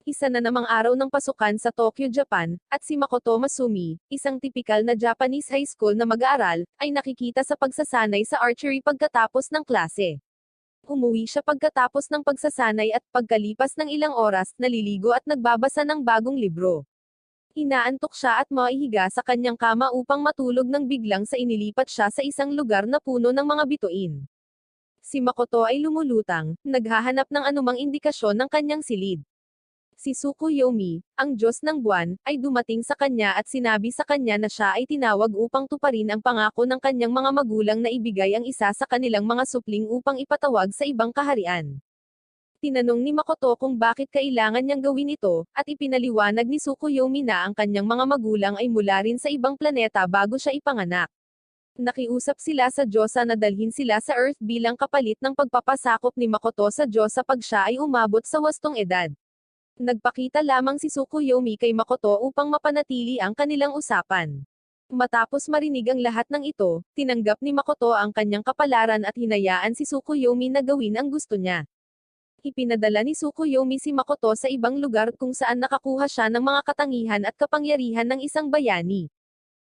Isa na namang araw ng pasukan sa Tokyo, Japan, at si Makoto Masumi, isang tipikal na Japanese high school na mag-aaral, ay nakikita sa pagsasanay sa archery pagkatapos ng klase. Umuwi siya pagkatapos ng pagsasanay at pagkalipas ng ilang oras, naliligo at nagbabasa ng bagong libro. Inaantok siya at maihiga sa kanyang kama upang matulog nang biglang sa inilipat siya sa isang lugar na puno ng mga bituin. Si Makoto ay lumulutang, naghahanap ng anumang indikasyon ng kanyang silid. Si Tsukuyomi, ang Diyos ng buwan, ay dumating sa kanya at sinabi sa kanya na siya ay tinawag upang tuparin ang pangako ng kanyang mga magulang na ibigay ang isa sa kanilang mga supling upang ipatawag sa ibang kaharian. Tinanong ni Makoto kung bakit kailangan niyang gawin ito, at ipinaliwanag ni Tsukuyomi na ang kanyang mga magulang ay mula rin sa ibang planeta bago siya ipanganak. Nakiusap sila sa Diyosa na dalhin sila sa Earth bilang kapalit ng pagpapasakop ni Makoto sa Diyosa pag siya ay umabot sa wastong edad. Nagpakita lamang si Tsukuyomi kay Makoto upang mapanatili ang kanilang usapan. Matapos marinig ang lahat ng ito, tinanggap ni Makoto ang kanyang kapalaran at hinayaan si Tsukuyomi na gawin ang gusto niya. Ipinadala ni Tsukuyomi si Makoto sa ibang lugar kung saan nakakuha siya ng mga katangian at kapangyarihan ng isang bayani.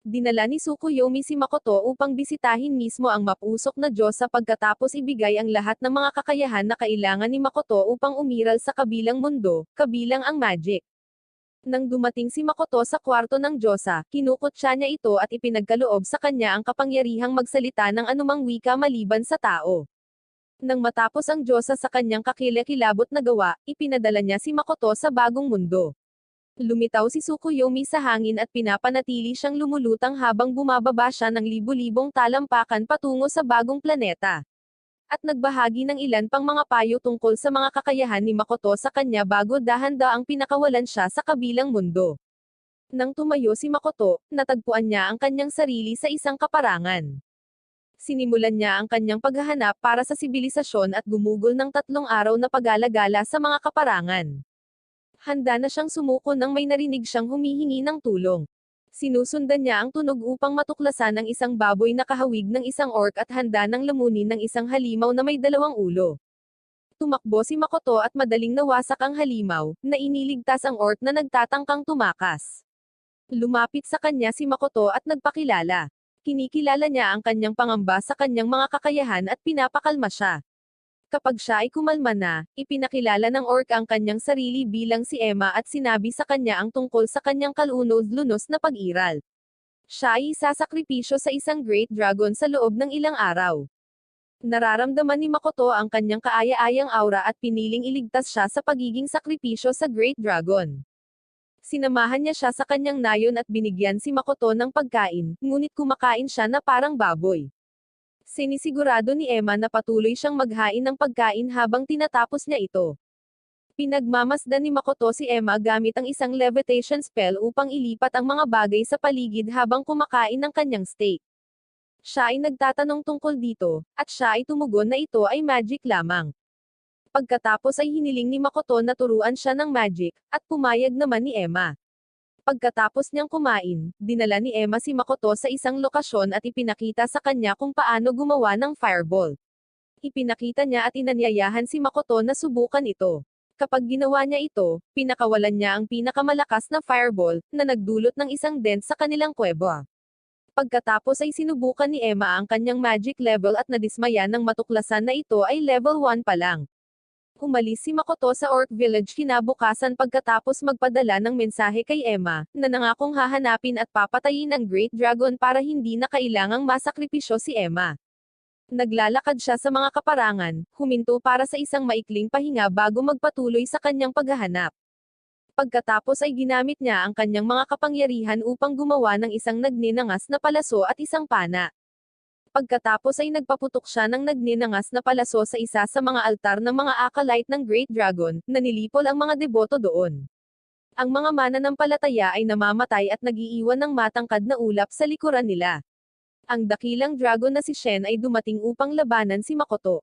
Dinala ni Tsukuyomi si Makoto upang bisitahin mismo ang mapusok na Diyosa pagkatapos ibigay ang lahat ng mga kakayahan na kailangan ni Makoto upang umiral sa kabilang mundo, kabilang ang magic. Nang dumating si Makoto sa kwarto ng Diyosa, kinukutya niya ito at ipinagkaloob sa kanya ang kapangyarihang magsalita ng anumang wika maliban sa tao. Nang matapos ang Diyosa sa kanyang kakilakilabot na gawa, ipinadala niya si Makoto sa bagong mundo. Lumitaw si Tsukuyomi sa hangin at pinapanatili siyang lumulutang habang bumababa siya ng libu-libong talampakan patungo sa bagong planeta. At nagbahagi ng ilan pang mga payo tungkol sa mga kakayahan ni Makoto sa kanya bago dahan-daang pinakawalan siya sa kabilang mundo. Nang tumayo si Makoto, natagpuan niya ang kanyang sarili sa isang kaparangan. Sinimulan niya ang kanyang paghahanap para sa sibilisasyon at gumugol ng 3 araw na pag-alagala sa mga kaparangan. Handa na siyang sumuko nang may narinig siyang humihingi ng tulong. Sinusundan niya ang tunog upang matuklasan ng isang baboy na kahawig ng isang orc at handa ng lamunin ng isang halimaw na may 2 ulo. Tumakbo si Makoto at madaling nawasak ang halimaw, na iniligtas ang orc na nagtatangkang tumakas. Lumapit sa kanya si Makoto at nagpakilala. Kinikilala niya ang kanyang pangamba sa kanyang mga kakayahan at pinapakalma siya. Kapag siya ay kumalma na, ipinakilala ng orc ang kanyang sarili bilang si Emma at sinabi sa kanya ang tungkol sa kanyang kalunod-lunos na pag-iral. Siya ay isasakripisyo sa isang great dragon sa loob ng ilang araw. Nararamdaman ni Makoto ang kanyang kaaya-ayang aura at piniling iligtas siya sa pagiging sakripisyo sa great dragon. Sinamahan niya siya sa kanyang nayon at binigyan si Makoto ng pagkain, ngunit kumakain siya na parang baboy. Sinisigurado ni Emma na patuloy siyang maghain ng pagkain habang tinatapos niya ito. Pinagmamasdan ni Makoto si Emma gamit ang isang levitation spell upang ilipat ang mga bagay sa paligid habang kumakain ng kanyang steak. Siya ay nagtatanong tungkol dito, at siya ay tumugon na ito ay magic lamang. Pagkatapos ay hiniling ni Makoto na turuan siya ng magic, at pumayag naman ni Emma. Pagkatapos niyang kumain, dinala ni Emma si Makoto sa isang lokasyon at ipinakita sa kanya kung paano gumawa ng fireball. Ipinakita niya at inanyayahan si Makoto na subukan ito. Kapag ginawa niya ito, pinakawalan niya ang pinakamalakas na fireball, na nagdulot ng isang dent sa kanilang kuweba. Pagkatapos ay sinubukan ni Emma ang kanyang magic level at nadismaya nang matuklasan na ito ay level 1 pa lang. Umalis si Makoto sa Orc Village kinabukasan pagkatapos magpadala ng mensahe kay Emma, na nangakong hahanapin at papatayin ang Great Dragon para hindi na kailangang masakripisyo si Emma. Naglalakad siya sa mga kaparangan, huminto para sa isang maikling pahinga bago magpatuloy sa kanyang paghahanap. Pagkatapos ay ginamit niya ang kanyang mga kapangyarihan upang gumawa ng isang nagninangas na palaso at isang pana. Pagkatapos ay nagpaputok siya ng nagninangas na palaso sa isa sa mga altar ng mga acolyte ng Great Dragon, na nilipol ang mga deboto doon. Ang mga mananampalataya ay namamatay at nagiiwan ng matangkad na ulap sa likuran nila. Ang dakilang dragon na si Shen ay dumating upang labanan si Makoto.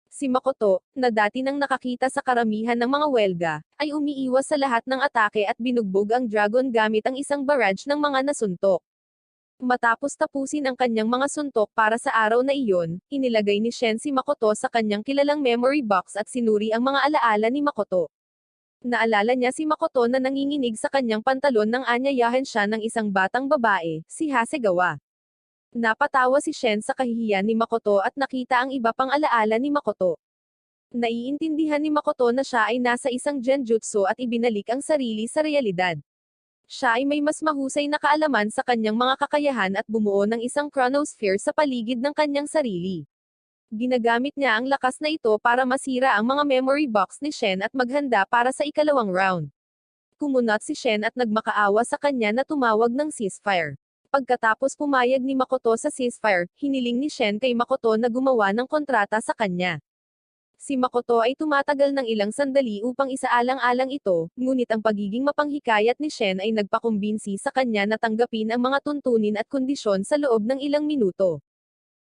Si Makoto, na dati nang nakakita sa karamihan ng mga welga, ay umiiwas sa lahat ng atake at binugbog ang dragon gamit ang isang barrage ng mga nasuntok. Matapos tapusin ang kanyang mga suntok para sa araw na iyon, inilagay ni Shen si Makoto sa kanyang kilalang memory box at sinuri ang mga alaala ni Makoto. Naalala niya si Makoto na nanginginig sa kanyang pantalon nang anyayahan siya ng isang batang babae, si Hasegawa. Napatawa si Shen sa kahihiyan ni Makoto at nakita ang iba pang alaala ni Makoto. Naiintindihan ni Makoto na siya ay nasa isang genjutsu at ibinalik ang sarili sa realidad. Siya ay may mas mahusay na kaalaman sa kanyang mga kakayahan at bumuo ng isang chronosphere sa paligid ng kanyang sarili. Ginagamit niya ang lakas na ito para masira ang mga memory box ni Shen at maghanda para sa ikalawang round. Kumunat si Shen at nagmakaawa sa kanya na tumawag ng ceasefire. Pagkatapos pumayag ni Makoto sa ceasefire, hiniling ni Shen kay Makoto na gumawa ng kontrata sa kanya. Si Makoto ay tumatagal ng ilang sandali upang isaalang-alang ito, ngunit ang pagiging mapanghikayat ni Shen ay nagpakumbinsi sa kanya na tanggapin ang mga tuntunin at kondisyon sa loob ng ilang minuto.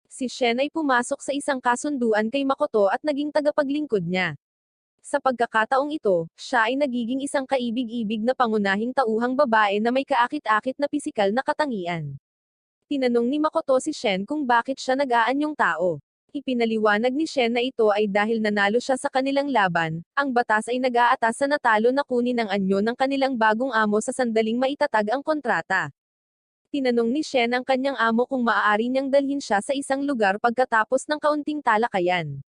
Si Shen ay pumasok sa isang kasunduan kay Makoto at naging tagapaglingkod niya. Sa pagkakataong ito, siya ay nagiging isang kaibig-ibig na pangunahing tauhang babae na may kaakit-akit na pisikal na katangian. Tinanong ni Makoto si Shen kung bakit siya nag-aanyong tao. Ipinaliwanag ni Shen na ito ay dahil nanalo siya sa kanilang laban, ang batas ay nag-aatas sa natalo na kunin ang anyo ng kanilang bagong amo sa sandaling maitatag ang kontrata. Tinanong ni Shen ang kanyang amo kung maaari niyang dalhin siya sa isang lugar pagkatapos ng kaunting talakayan.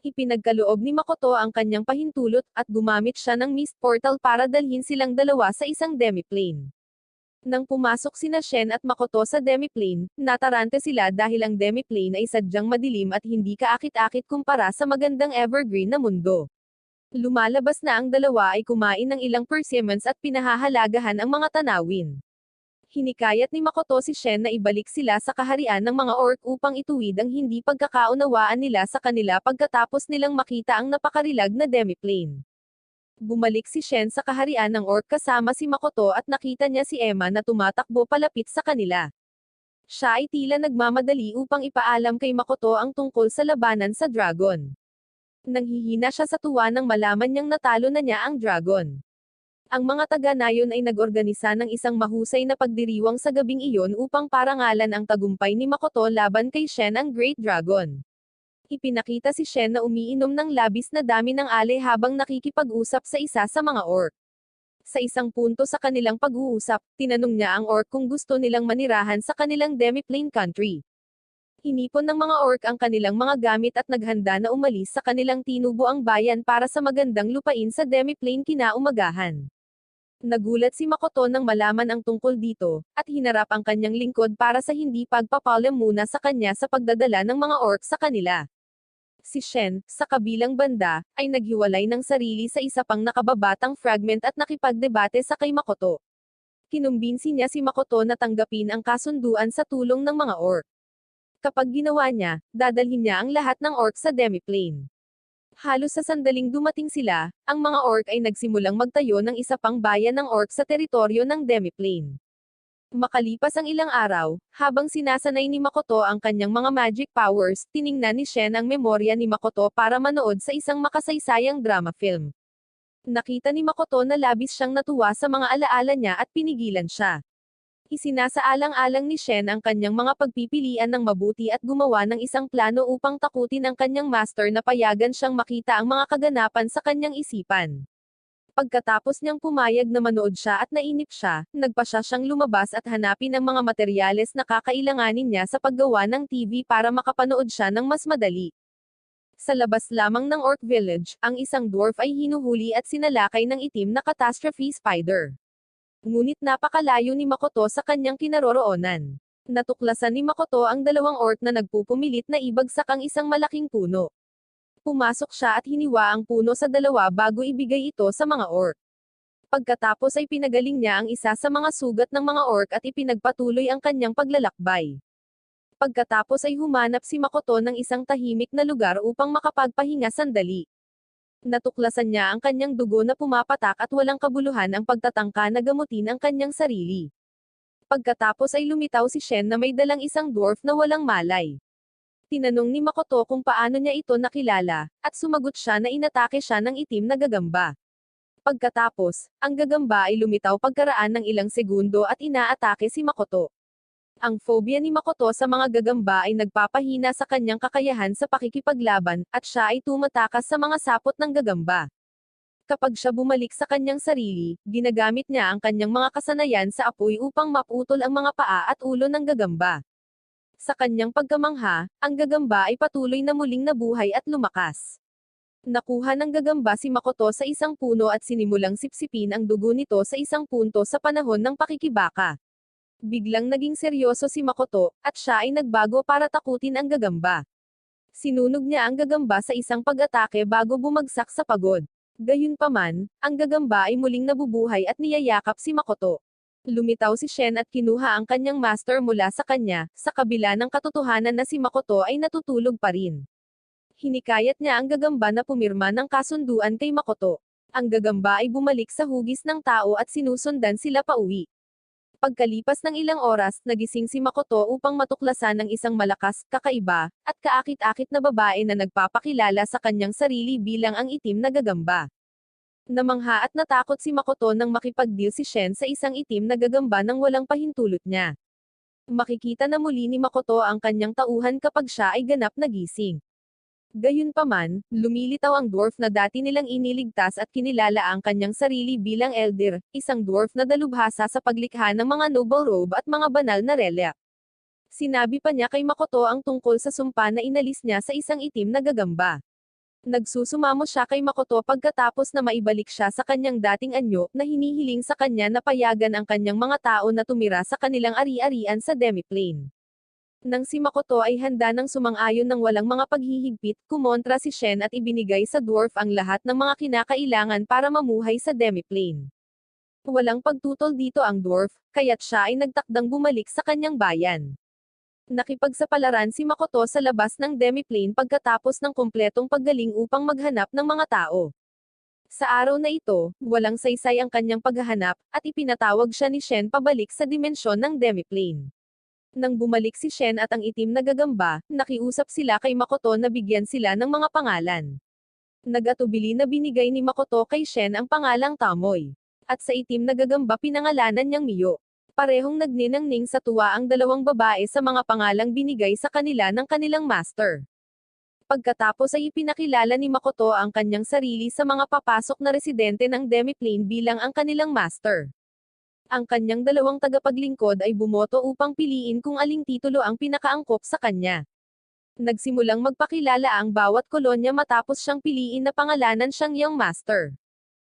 Ipinagkaloob ni Makoto ang kanyang pahintulot, at gumamit siya ng mist portal para dalhin silang dalawa sa isang demiplane. Nang pumasok sina Shen at Makoto sa demiplane, natarante sila dahil ang demiplane ay sadyang madilim at hindi kaakit-akit kumpara sa magandang evergreen na mundo. Lumalabas na ang dalawa ay kumain ng ilang persimmons at pinahahalagahan ang mga tanawin. Hinikayat ni Makoto si Shen na ibalik sila sa kaharian ng mga orc upang ituwid ang hindi pagkakaunawaan nila sa kanila pagkatapos nilang makita ang napakarilag na demiplane. Bumalik si Shen sa kaharian ng orc kasama si Makoto at nakita niya si Emma na tumatakbo palapit sa kanila. Siya ay tila nagmamadali upang ipaalam kay Makoto ang tungkol sa labanan sa dragon. Nanghihina siya sa tuwa nang malaman niyang natalo na niya ang dragon. Ang mga taga-nayon ay nag-organisa ng isang mahusay na pagdiriwang sa gabing iyon upang parangalan ang tagumpay ni Makoto laban kay Shen ang Great Dragon. Ipinakita si Shen na umiinom ng labis na dami ng ale habang nakikipag-usap sa isa sa mga orc. Sa isang punto sa kanilang pag-uusap, tinanong niya ang orc kung gusto nilang manirahan sa kanilang demiplane country. Hinipon ng mga orc ang kanilang mga gamit at naghanda na umalis sa kanilang tinubuang bayan para sa magandang lupain sa demiplane kinaumagahan. Nagulat si Makoto nang malaman ang tungkol dito, at hinarap ang kanyang lingkod para sa hindi pagpapalam muna sa kanya sa pagdadala ng mga orc sa kanila. Si Shen, sa kabilang banda, ay naghiwalay ng sarili sa isa pang nakababatang fragment at nakipagdebate sa kay Makoto. Kinumbinsi niya si Makoto na tanggapin ang kasunduan sa tulong ng mga orc. Kapag ginawa niya, dadalhin niya ang lahat ng orc sa demiplane. Halos sa sandaling dumating sila, ang mga orc ay nagsimulang magtayo ng isa pang bayan ng orc sa teritoryo ng demiplane. Makalipas ang ilang araw, habang sinasanay ni Makoto ang kanyang mga magic powers, tiningnan ni Shen ang memorya ni Makoto para manood sa isang makasaysayang drama film. Nakita ni Makoto na labis siyang natuwa sa mga alaala niya at pinigilan siya. Isinasaalang-alang ni Shen ang kanyang mga pagpipilian ng mabuti at gumawa ng isang plano upang takutin ang kanyang master na payagan siyang makita ang mga kaganapan sa kanyang isipan. Pagkatapos niyang pumayag na manood siya at nainip siya, nagpasya siyang lumabas at hanapin ang mga materyales na kakailanganin niya sa paggawa ng TV para makapanood siya ng mas madali. Sa labas lamang ng Orc Village, ang isang dwarf ay hinuhuli at sinalakay ng itim na catastrophe spider. Ngunit napakalayo ni Makoto sa kanyang kinaroroonan. Natuklasan ni Makoto ang dalawang orc na nagpupumilit na ibagsak ang isang malaking puno. Pumasok siya at hiniwa ang puno sa dalawa bago ibigay ito sa mga orc. Pagkatapos ay pinagaling niya ang isa sa mga sugat ng mga orc at ipinagpatuloy ang kanyang paglalakbay. Pagkatapos ay humanap si Makoto ng isang tahimik na lugar upang makapagpahinga sandali. Natuklasan niya ang kanyang dugo na pumapatak at walang kabuluhan ang pagtatangka na gamutin ang kanyang sarili. Pagkatapos ay lumitaw si Shen na may dalang isang dwarf na walang malay. Tinanong ni Makoto kung paano niya ito nakilala, at sumagot siya na inatake siya ng itim na gagamba. Pagkatapos, ang gagamba ay lumitaw pagkaraan ng ilang segundo at inaatake si Makoto. Ang phobia ni Makoto sa mga gagamba ay nagpapahina sa kanyang kakayahan sa pakikipaglaban, at siya ay tumatakas sa mga sapot ng gagamba. Kapag siya bumalik sa kanyang sarili, ginagamit niya ang kanyang mga kasanayan sa apoy upang maputol ang mga paa at ulo ng gagamba. Sa kanyang pagkamangha, ang gagamba ay patuloy na muling nabuhay at lumakas. Nakuha ng gagamba si Makoto sa isang puno at sinimulang sipsipin ang dugo nito sa isang punto sa panahon ng pakikibaka. Biglang naging seryoso si Makoto, at siya ay nagbago para takutin ang gagamba. Sinunog niya ang gagamba sa isang pag-atake bago bumagsak sa pagod. Gayunpaman, ang gagamba ay muling nabubuhay at niyayakap si Makoto. Lumitaw si Shen at kinuha ang kanyang master mula sa kanya, sa kabila ng katotohanan na si Makoto ay natutulog pa rin. Hinikayat niya ang gagamba na pumirma ng kasunduan kay Makoto. Ang gagamba ay bumalik sa hugis ng tao at sinusundan sila pauwi. Pagkalipas ng ilang oras, nagising si Makoto upang matuklasan ng isang malakas, kakaiba, at kaakit-akit na babae na nagpapakilala sa kanyang sarili bilang ang itim na gagamba. Namangha at natakot si Makoto nang makipag-deal si Shen sa isang itim na gagamba nang walang pahintulot niya. Makikita na muli ni Makoto ang kanyang tauhan kapag siya ay ganap na gising. Gayunpaman, lumilitaw ang dwarf na dati nilang iniligtas at kinilala ang kanyang sarili bilang Elder, isang dwarf na dalubhasa sa paglikha ng mga noble robe at mga banal na relic. Sinabi pa niya kay Makoto ang tungkol sa sumpa na inalis niya sa isang itim na gagamba. Nagsusumamo siya kay Makoto pagkatapos na maibalik siya sa kanyang dating anyo, na hinihiling sa kanya na payagan ang kanyang mga tao na tumira sa kanilang ari-arian sa demiplane. Nang si Makoto ay handa ng sumang-ayon ng walang mga paghihigpit, kumontra si Shen at ibinigay sa dwarf ang lahat ng mga kinakailangan para mamuhay sa demiplane. Walang pagtutol dito ang dwarf, kaya't siya ay nagtakdang bumalik sa kanyang bayan. Nakipagsapalaran si Makoto sa labas ng demiplane pagkatapos ng kumpletong paggaling upang maghanap ng mga tao. Sa araw na ito, walang saysay ang kanyang paghahanap, at ipinatawag siya ni Shen pabalik sa dimensyon ng demiplane. Nang bumalik si Shen at ang itim na gagamba, nakiusap sila kay Makoto na bigyan sila ng mga pangalan. Nag-atubili na binigay ni Makoto kay Shen ang pangalang Tamoy. At sa itim na gagamba pinangalanan niyang Miyo. Parehong nagniningning sa tuwa ang dalawang babae sa mga pangalang binigay sa kanila ng kanilang master. Pagkatapos ay ipinakilala ni Makoto ang kanyang sarili sa mga papasok na residente ng demiplane bilang ang kanilang master. Ang kanyang dalawang tagapaglingkod ay bumoto upang piliin kung aling titulo ang pinakaangkop sa kanya. Nagsimulang magpakilala ang bawat kolonya matapos siyang piliin na pangalanan siyang Young Master.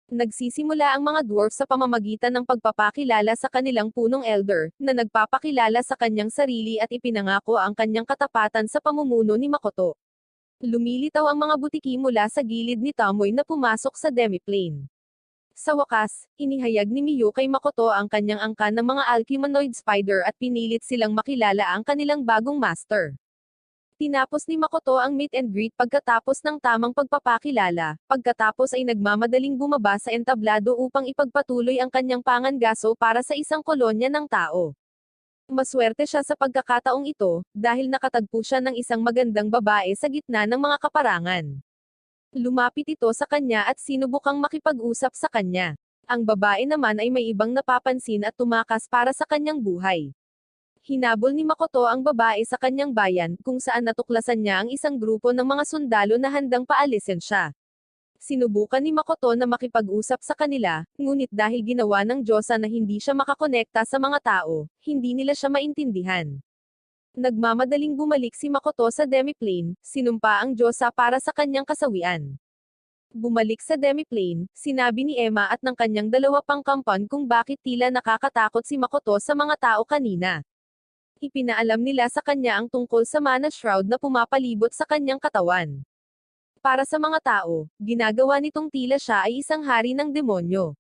Nagsisimula ang mga dwarf sa pamamagitan ng pagpapakilala sa kanilang punong elder, na nagpapakilala sa kanyang sarili at ipinangako ang kanyang katapatan sa pamumuno ni Makoto. Lumilitaw ang mga butiki mula sa gilid ni Tamoy na pumasok sa demiplane. Sa wakas, inihayag ni Miyo kay Makoto ang kanyang angkan ng mga alchemanoid spider at pinilit silang makilala ang kanilang bagong master. Tinapos ni Makoto ang meet and greet pagkatapos ng tamang pagpapakilala, pagkatapos ay nagmamadaling bumaba sa entablado upang ipagpatuloy ang kanyang pangangaso para sa isang kolonya ng tao. Maswerte siya sa pagkakataong ito, dahil nakatagpo siya ng isang magandang babae sa gitna ng mga kaparangan. Lumapit ito sa kanya at sinubukang makipag-usap sa kanya. Ang babae naman ay may ibang napapansin at tumakas para sa kanyang buhay. Hinabol ni Makoto ang babae sa kanyang bayan, kung saan natuklasan niya ang isang grupo ng mga sundalo na handang paalisin siya. Sinubukan ni Makoto na makipag-usap sa kanila, ngunit dahil ginawa ng Diyosa na hindi siya makakonekta sa mga tao, hindi nila siya maintindihan. Nagmamadaling bumalik si Makoto sa demiplane, sinumpa ang Diyosa para sa kanyang kasawian. Bumalik sa demiplane, sinabi ni Emma at ng kanyang dalawa pang kampan kung bakit tila nakakatakot si Makoto sa mga tao kanina. Ipinaalam nila sa kanya ang tungkol sa mana shroud na pumapalibot sa kanyang katawan. Para sa mga tao, ginagawa nitong tila siya ay isang hari ng demonyo.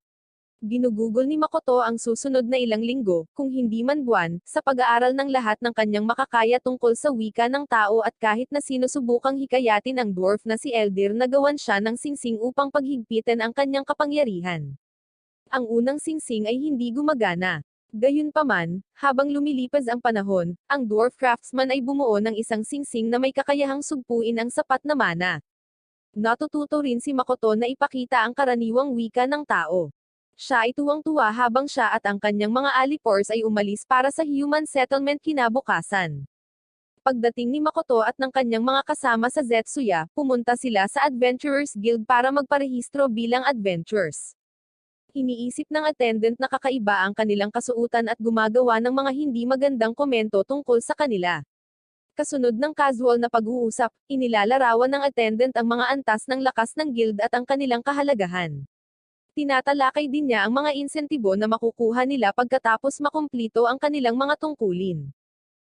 Ginugugol ni Makoto ang susunod na ilang linggo, kung hindi man buwan, sa pag-aaral ng lahat ng kanyang makakaya tungkol sa wika ng tao at kahit na sinusubukang hikayatin ang dwarf na si Eldir na gawan siya ng singsing upang paghigpitan ang kanyang kapangyarihan. Ang unang singsing ay hindi gumagana. Gayunpaman, habang lumilipas ang panahon, ang dwarf craftsman ay bumuo ng isang singsing na may kakayahang sugpuin ang sapat na mana. Natututo rin si Makoto na ipakita ang karaniwang wika ng tao. Siya ay tuwang-tuwa habang siya at ang kanyang mga alipores ay umalis para sa human settlement kinabukasan. Pagdating ni Makoto at ng kanyang mga kasama sa Zetsuya, pumunta sila sa Adventurers Guild para magparehistro bilang adventurers. Iniisip ng attendant na kakaiba ang kanilang kasuotan at gumagawa ng mga hindi magandang komento tungkol sa kanila. Kasunod ng casual na pag-uusap, inilalarawan ng attendant ang mga antas ng lakas ng guild at ang kanilang kahalagahan. Tinatalakay din niya ang mga insentibo na makukuha nila pagkatapos makumplito ang kanilang mga tungkulin.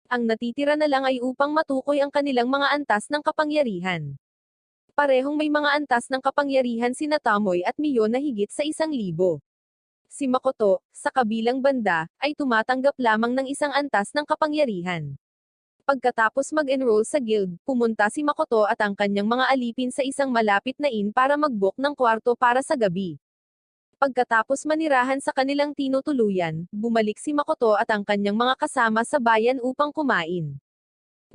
Ang natitira na lang ay upang matukoy ang kanilang mga antas ng kapangyarihan. Parehong may mga antas ng kapangyarihan sina Tamoy at Miyo na higit sa 1,000. Si Makoto, sa kabilang banda, ay tumatanggap lamang ng isang antas ng kapangyarihan. Pagkatapos mag-enroll sa guild, pumunta si Makoto at ang kanyang mga alipin sa isang malapit na inn para mag-book ng kwarto para sa gabi. Pagkatapos manirahan sa kanilang tinutuluyan, bumalik si Makoto at ang kanyang mga kasama sa bayan upang kumain.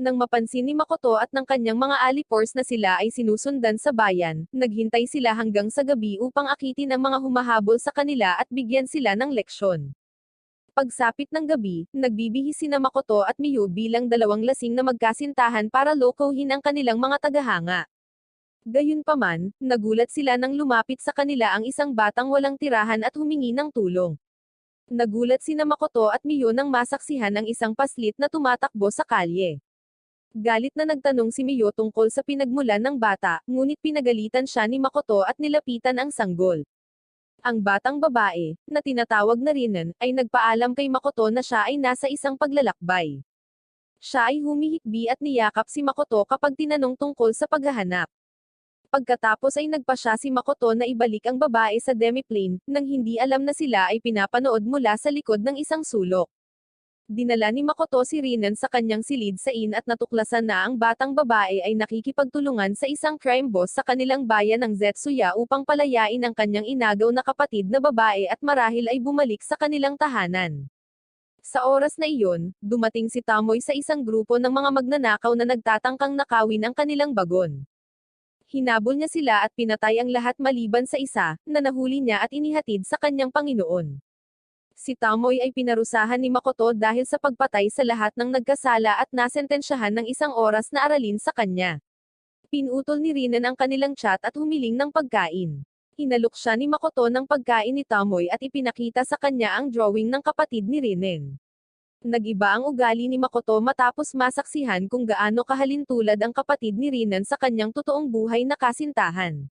Nang mapansin ni Makoto at ng kanyang mga alipors na sila ay sinusundan sa bayan, naghintay sila hanggang sa gabi upang akitin ang mga humahabol sa kanila at bigyan sila ng leksyon. Pagsapit ng gabi, nagbibihis sina Makoto at Miyu bilang dalawang lasing na magkasintahan para lokohin ang kanilang mga tagahanga. Gayunpaman, nagulat sila nang lumapit sa kanila ang isang batang walang tirahan at humingi ng tulong. Nagulat sina Makoto at Miyo nang masaksihan ang isang paslit na tumatakbo sa kalye. Galit na nagtanong si Miyo tungkol sa pinagmulan ng bata, ngunit pinagalitan siya ni Makoto at nilapitan ang sanggol. Ang batang babae, na tinatawag na Rinan, ay nagpaalam kay Makoto na siya ay nasa isang paglalakbay. Siya ay humihikbi at niyakap si Makoto kapag tinanong tungkol sa paghahanap. Pagkatapos ay nagpasya si Makoto na ibalik ang babae sa demiplane, nang hindi alam na sila ay pinapanood mula sa likod ng isang sulok. Dinala ni Makoto si Rinan sa kanyang silid sa inn at natuklasan na ang batang babae ay nakikipagtulungan sa isang crime boss sa kanilang bayan ng Zetsuya upang palayain ang kanyang inagaw na kapatid na babae at marahil ay bumalik sa kanilang tahanan. Sa oras na iyon, dumating si Tamoy sa isang grupo ng mga magnanakaw na nagtatangkang nakawin ang kanilang bagon. Hinabol niya sila at pinatay ang lahat maliban sa isa, na nahuli niya at inihatid sa kanyang Panginoon. Si Tamoy ay pinarusahan ni Makoto dahil sa pagpatay sa lahat ng nagkasala at nasentensyahan ng 1 oras na aralin sa kanya. Pinutol ni Rinan ang kanilang chat at humiling ng pagkain. Hinalok siya ni Makoto ng pagkain ni Tamoy at ipinakita sa kanya ang drawing ng kapatid ni Rinan. Nag-iba ang ugali ni Makoto matapos masaksihan kung gaano kahalintulad ang kapatid ni Rinan sa kanyang totoong buhay na kasintahan.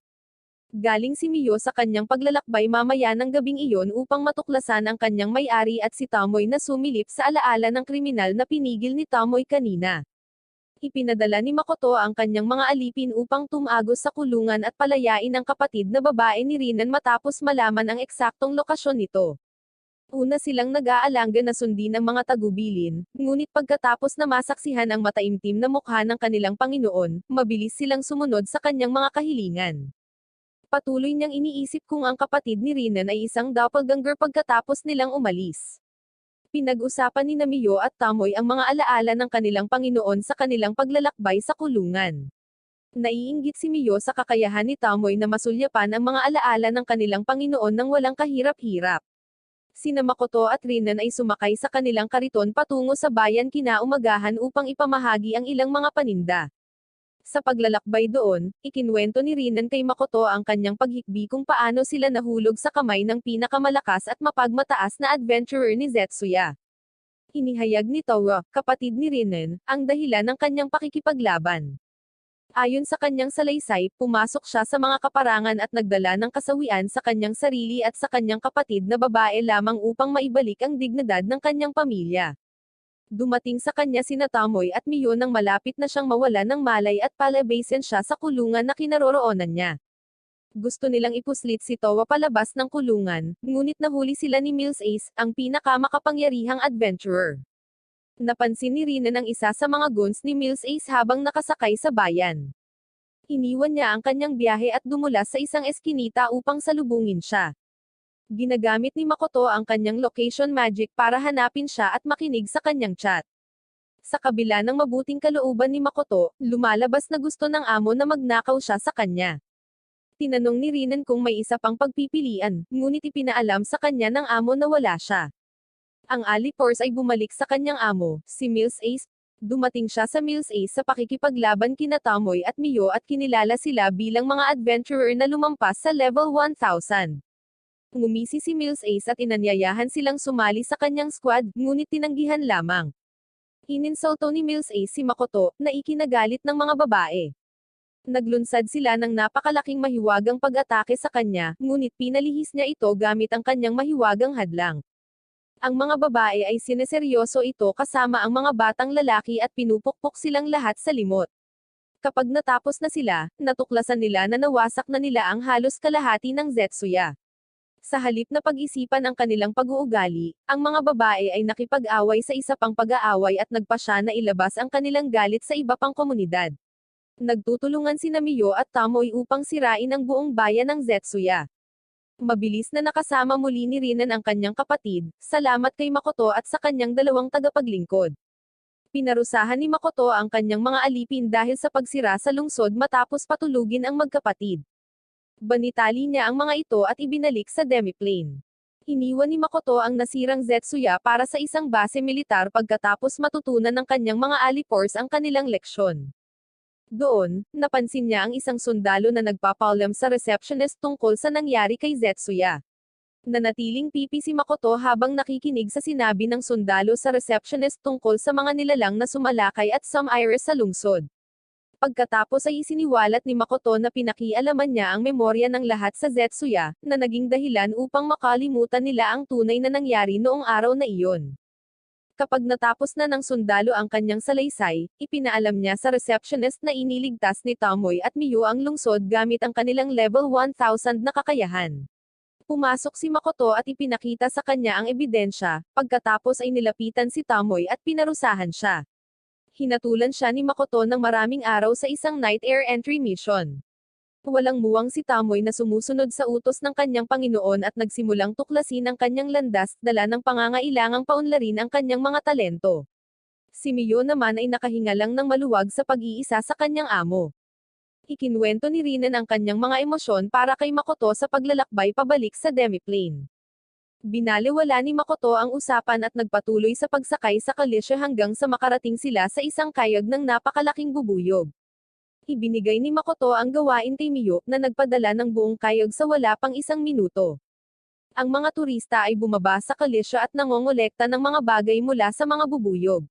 Galing si Miyo sa kanyang paglalakbay mamaya ng gabing iyon upang matuklasan ang kanyang may-ari at si Tamoy na sumilip sa alaala ng kriminal na pinigil ni Tamoy kanina. Ipinadala ni Makoto ang kanyang mga alipin upang tumagos sa kulungan at palayain ang kapatid na babae ni Rinan matapos malaman ang eksaktong lokasyon nito. Una silang nag-aalanga na sundin ang mga tagubilin, ngunit pagkatapos na masaksihan ang mataimtim na mukha ng kanilang Panginoon, mabilis silang sumunod sa kanyang mga kahilingan. Patuloy niyang iniisip kung ang kapatid ni Rinan ay isang doppelganger pagkatapos nilang umalis. Pinag-usapan ni Miyo at Tamoy ang mga alaala ng kanilang Panginoon sa kanilang paglalakbay sa kulungan. Naiinggit si Miyo sa kakayahan ni Tamoy na masulyapan ang mga alaala ng kanilang Panginoon nang walang kahirap-hirap. Sina Makoto at Rinan ay sumakay sa kanilang kariton patungo sa bayan kinaumagahan upang ipamahagi ang ilang mga paninda. Sa paglalakbay doon, ikinwento ni Rinan kay Makoto ang kanyang paghikbi kung paano sila nahulog sa kamay ng pinakamalakas at mapagmataas na adventurer ni Zetsuya. Inihayag ni Towa, kapatid ni Rinan, ang dahilan ng kanyang pakikipaglaban. Ayon sa kanyang salaysay, pumasok siya sa mga kaparangan at nagdala ng kasawian sa kanyang sarili at sa kanyang kapatid na babae lamang upang maibalik ang dignidad ng kanyang pamilya. Dumating sa kanya sina Tamoy at Miyo nang malapit na siyang mawala ng malay at palabasin siya sa kulungan na kinaroroonan niya. Gusto nilang ipuslit si Towa palabas ng kulungan, ngunit nahuli sila ni Mills Ace, ang pinakamakapangyarihang adventurer. Napansin ni Rinan ang isa sa mga goons ni Mills Ace habang nakasakay sa bayan. Iniwan niya ang kanyang biyahe at dumulas sa isang eskinita upang salubungin siya. Ginagamit ni Makoto ang kanyang location magic para hanapin siya at makinig sa kanyang chat. Sa kabila ng mabuting kalooban ni Makoto, lumalabas na gusto ng amo na magnakaw siya sa kanya. Tinanong ni Rinan kung may isa pang pagpipilian, ngunit ipinaalam sa kanya ng amo na wala siya. Ang alipors ay bumalik sa kanyang amo, si Mills Ace. Dumating siya sa Mills Ace sa pakikipaglaban kina Tomoy at Mio at kinilala sila bilang mga adventurer na lumampas sa level 1000. Ngumisi si Mills Ace at inanyayahan silang sumali sa kanyang squad, ngunit tinanggihan lamang. Ininsulto ni Mills Ace si Makoto, na ikinagalit ng mga babae. Naglunsad sila ng napakalaking mahiwagang pag-atake sa kanya, ngunit pinalihis niya ito gamit ang kanyang mahiwagang hadlang. Ang mga babae ay sineseryoso ito kasama ang mga batang lalaki at pinupukpok silang lahat sa limot. Kapag natapos na sila, natuklasan nila na nawasak na nila ang halos kalahati ng Zetsuya. Sa halip na pag-isipan ang kanilang pag-uugali, ang mga babae ay nakipag-away sa isa pang pag-aaway at nagpasya na ilabas ang kanilang galit sa iba pang komunidad. Nagtutulungan sina Mio at Tomoy upang sirain ang buong bayan ng Zetsuya. Mabilis na nakasama muli ni Rinan ang kanyang kapatid, salamat kay Makoto at sa kanyang dalawang tagapaglingkod. Pinarusahan ni Makoto ang kanyang mga alipin dahil sa pagsira sa lungsod matapos patulugin ang magkapatid. Banitali niya ang mga ito at ibinalik sa demiplane. Iniwan ni Makoto ang nasirang Zetsuya para sa isang base militar pagkatapos matutunan ng kanyang mga alipors ang kanilang leksyon. Doon, napansin niya ang isang sundalo na nagpapaulam sa receptionist tungkol sa nangyari kay Zetsuya. Nanatiling pipi si Makoto habang nakikinig sa sinabi ng sundalo sa receptionist tungkol sa mga nilalang na sumalakay at some-iris sa lungsod. Pagkatapos ay isiniwalat ni Makoto na pinakialaman niya ang memorya ng lahat sa Zetsuya, na naging dahilan upang makalimutan nila ang tunay na nangyari noong araw na iyon. Kapag natapos na ng sundalo ang kanyang salaysay, ipinaalam niya sa receptionist na iniligtas ni Tomoy at Mio ang lungsod gamit ang kanilang level 1000 na kakayahan. Pumasok si Makoto at ipinakita sa kanya ang ebidensya, pagkatapos ay nilapitan si Tomoy at pinarusahan siya. Hinatulan siya ni Makoto ng maraming araw sa isang night air entry mission. Walang muwang si Tomoy na sumusunod sa utos ng kanyang Panginoon at nagsimulang tuklasin ang kanyang landas, dala ng pangangailangang paunlarin ang kanyang mga talento. Si Mio naman ay nakahinga lang ng maluwag sa pag-iisa sa kanyang amo. Ikinwento ni Rinan ang kanyang mga emosyon para kay Makoto sa paglalakbay pabalik sa demiplane. Binaliwala ni Makoto ang usapan at nagpatuloy sa pagsakay sa kalisya hanggang sa makarating sila sa isang kayag ng napakalaking bubuyog. Ibinigay ni Makoto ang gawain kay Mio, na nagpadala ng buong kayag sa wala pang 1 minuto. Ang mga turista ay bumaba sa kalisya at nangongolekta ng mga bagay mula sa mga bubuyog.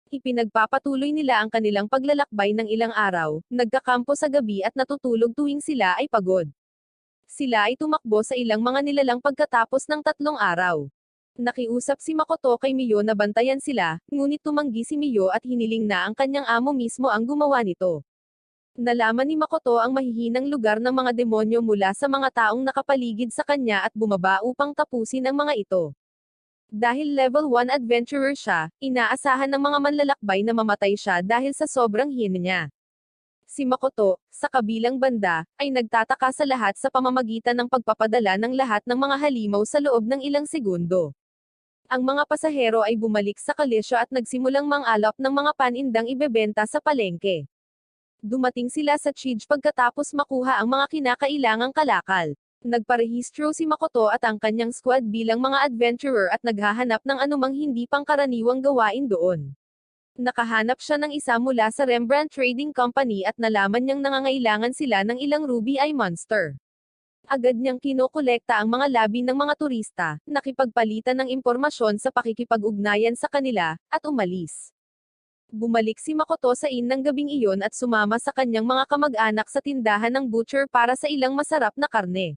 Ipinagpapatuloy nila ang kanilang paglalakbay ng ilang araw, nagkakampo sa gabi at natutulog tuwing sila ay pagod. Sila ay tumakbo sa ilang mga nilalang pagkatapos ng 3 araw. Nakiusap si Makoto kay Mio na bantayan sila, ngunit tumanggi si Mio at hiniling na ang kanyang amo mismo ang gumawa nito. Nalaman ni Makoto ang mahihinang lugar ng mga demonyo mula sa mga taong nakapaligid sa kanya at bumaba upang tapusin ang mga ito. Dahil level 1 adventurer siya, inaasahan ng mga manlalakbay na mamatay siya dahil sa sobrang hina niya. Si Makoto, sa kabilang banda, ay nagtataka sa lahat sa pamamagitan ng pagpapadala ng lahat ng mga halimaw sa loob ng ilang segundo. Ang mga pasahero ay bumalik sa kalisya at nagsimulang mangalap ng mga panindang ibebenta sa palengke. Dumating sila sa Chij pagkatapos makuha ang mga kinakailangang kalakal. Nagparehistro si Makoto at ang kanyang squad bilang mga adventurer at naghahanap ng anumang hindi pangkaraniwang gawain doon. Nakahanap siya ng isa mula sa Rembrandt Trading Company at nalaman niyang nangangailangan sila ng ilang ruby eye monster. Agad niyang kinokolekta ang mga labi ng mga turista, nakipagpalitan ng impormasyon sa pakikipag-ugnayan sa kanila, at umalis. Bumalik si Makoto sa inn ng gabing iyon at sumama sa kanyang mga kamag-anak sa tindahan ng butcher para sa ilang masarap na karne.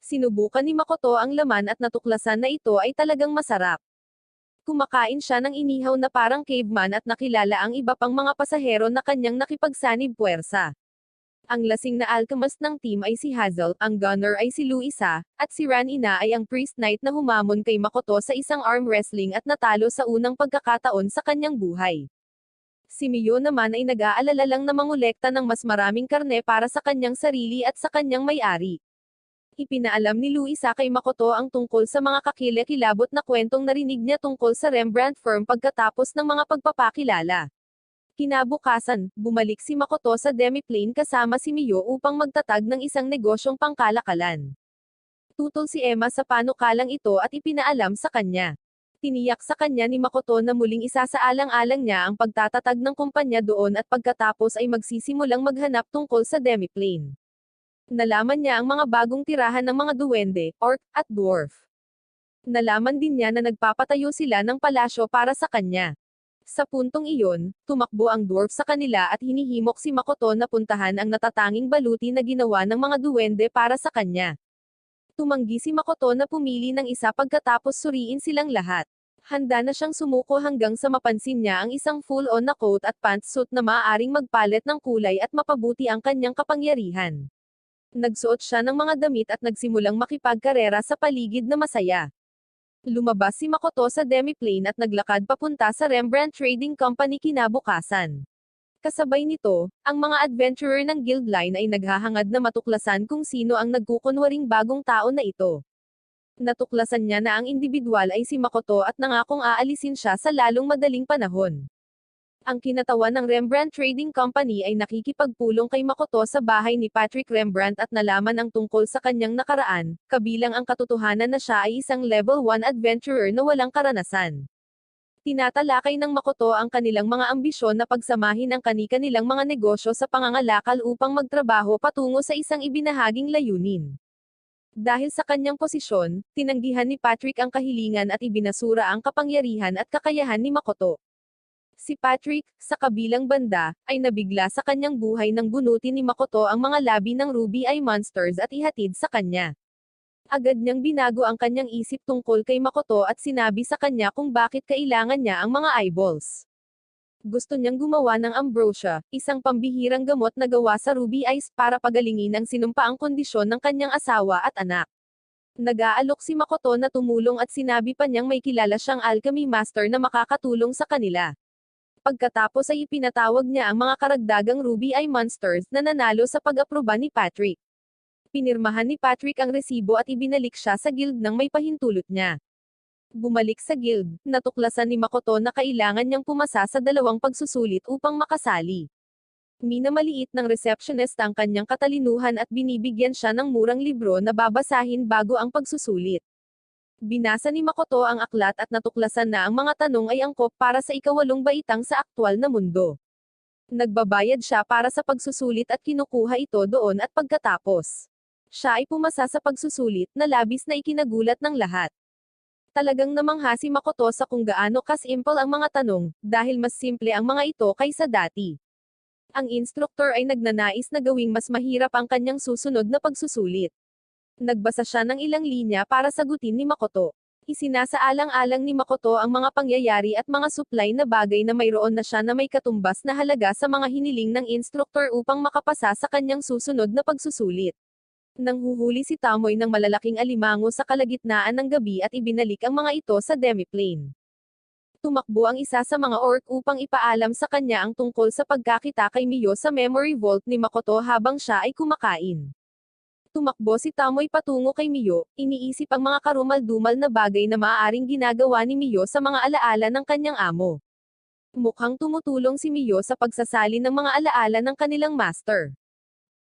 Sinubukan ni Makoto ang laman at natuklasan na ito ay talagang masarap. Kumakain siya ng inihaw na parang caveman at nakilala ang iba pang mga pasahero na kanyang nakipagsanib puwersa. Ang lasing na alchemist ng team ay si Hazel, ang gunner ay si Luisa, at si Ranina ay ang priest knight na humamon kay Makoto sa isang arm wrestling at natalo sa unang pagkakataon sa kanyang buhay. Si Mio naman ay nag-aalala lang na mangolekta ng mas maraming karne para sa kanyang sarili at sa kanyang may-ari. Ipinaalam ni Luisa kay Makoto ang tungkol sa mga kakilakilabot na kwentong narinig niya tungkol sa Rembrandt firm pagkatapos ng mga pagpapakilala. Kinabukasan, bumalik si Makoto sa demiplane kasama si Mio upang magtatag ng isang negosyong pangkalakalan. Tutol si Emma sa panukalang ito at ipinaalam sa kanya. Tiniyak sa kanya ni Makoto na muling isasaalang-alang niya ang pagtatatag ng kumpanya doon at pagkatapos ay magsisimulang maghanap tungkol sa Demiplane. Nalaman niya ang mga bagong tirahan ng mga duwende, orc, at dwarf. Nalaman din niya na nagpapatayo sila ng palasyo para sa kanya. Sa puntong iyon, tumakbo ang dwarf sa kanila at hinihimok si Makoto na puntahan ang natatanging baluti na ginawa ng mga duwende para sa kanya. Tumanggi si Makoto na pumili ng isa pagkatapos suriin silang lahat. Handa na siyang sumuko hanggang sa mapansin niya ang isang full-on na coat at pantsuit na maaaring magpalit ng kulay at mapabuti ang kanyang kapangyarihan. Nagsuot siya ng mga damit at nagsimulang makipagkarera sa paligid na masaya. Lumabas si Makoto sa Demiplane at naglakad papunta sa Rembrandt Trading Company kinabukasan. Kasabay nito, ang mga adventurer ng guild line ay naghahangad na matuklasan kung sino ang nagkukunwaring bagong tao na ito. Natuklasan niya na ang individual ay si Makoto at nangakong aalisin siya sa lalong madaling panahon. Ang kinatawan ng Rembrandt Trading Company ay nakikipagpulong kay Makoto sa bahay ni Patrick Rembrandt at nalaman ang tungkol sa kanyang nakaraan, kabilang ang katotohanan na siya ay isang level 1 adventurer na walang karanasan. Tinatalakay ng Makoto ang kanilang mga ambisyon na pagsamahin ang kani-kanilang mga negosyo sa pangangalakal upang magtrabaho patungo sa isang ibinahaging layunin. Dahil sa kanyang posisyon, tinanggihan ni Patrick ang kahilingan at ibinasura ang kapangyarihan at kakayahan ni Makoto. Si Patrick, sa kabilang banda, ay nabigla sa kanyang buhay nang bunutin ni Makoto ang mga labi ng Ruby Eye Monsters at ihatid sa kanya. Agad niyang binago ang kanyang isip tungkol kay Makoto at sinabi sa kanya kung bakit kailangan niya ang mga eyeballs. Gusto niyang gumawa ng ambrosia, isang pambihirang gamot na gawa sa ruby eyes para pagalingin ang sinumpaang kondisyon ng kanyang asawa at anak. Nag-aalok si Makoto na tumulong at sinabi pa niyang may kilala siyang alchemy master na makakatulong sa kanila. Pagkatapos ay ipinatawag niya ang mga karagdagang ruby eye monsters na nanalo sa pag-aproba ni Patrick. Pinirmahan ni Patrick ang resibo at ibinalik siya sa guild nang may pahintulot niya. Bumalik sa guild, natuklasan ni Makoto na kailangan niyang pumasa sa 2 pagsusulit upang makasali. Minamaliit ng receptionist ang kanyang katalinuhan at binibigyan siya ng murang libro na babasahin bago ang pagsusulit. Binasa ni Makoto ang aklat at natuklasan na ang mga tanong ay angkop para sa ika-8 baitang sa aktwal na mundo. Nagbabayad siya para sa pagsusulit at kinukuha ito doon at pagkatapos. Siya ay pumasa sa pagsusulit na labis na ikinagulat ng lahat. Talagang namangha si Makoto sa kung gaano kasimple ang mga tanong, dahil mas simple ang mga ito kaysa dati. Ang instruktor ay nagnanais na gawing mas mahirap ang kanyang susunod na pagsusulit. Nagbasa siya ng ilang linya para sagutin ni Makoto. Isinasaalang-alang ni Makoto ang mga pangyayari at mga supply na bagay na mayroon na siya na may katumbas na halaga sa mga hiniling ng instruktor upang makapasa sa kanyang susunod na pagsusulit. Nanghuhuli si Tamoy ng malalaking alimango sa kalagitnaan ng gabi at ibinalik ang mga ito sa Demiplane. Tumakbo ang isa sa mga orc upang ipaalam sa kanya ang tungkol sa pagkakita kay Miyo sa memory vault ni Makoto habang siya ay kumakain. Tumakbo si Tamoy patungo kay Miyo, iniisip ang mga karumal-dumal na bagay na maaaring ginagawa ni Miyo sa mga alaala ng kanyang amo. Mukhang tumutulong si Miyo sa pagsasali ng mga alaala ng kanilang master.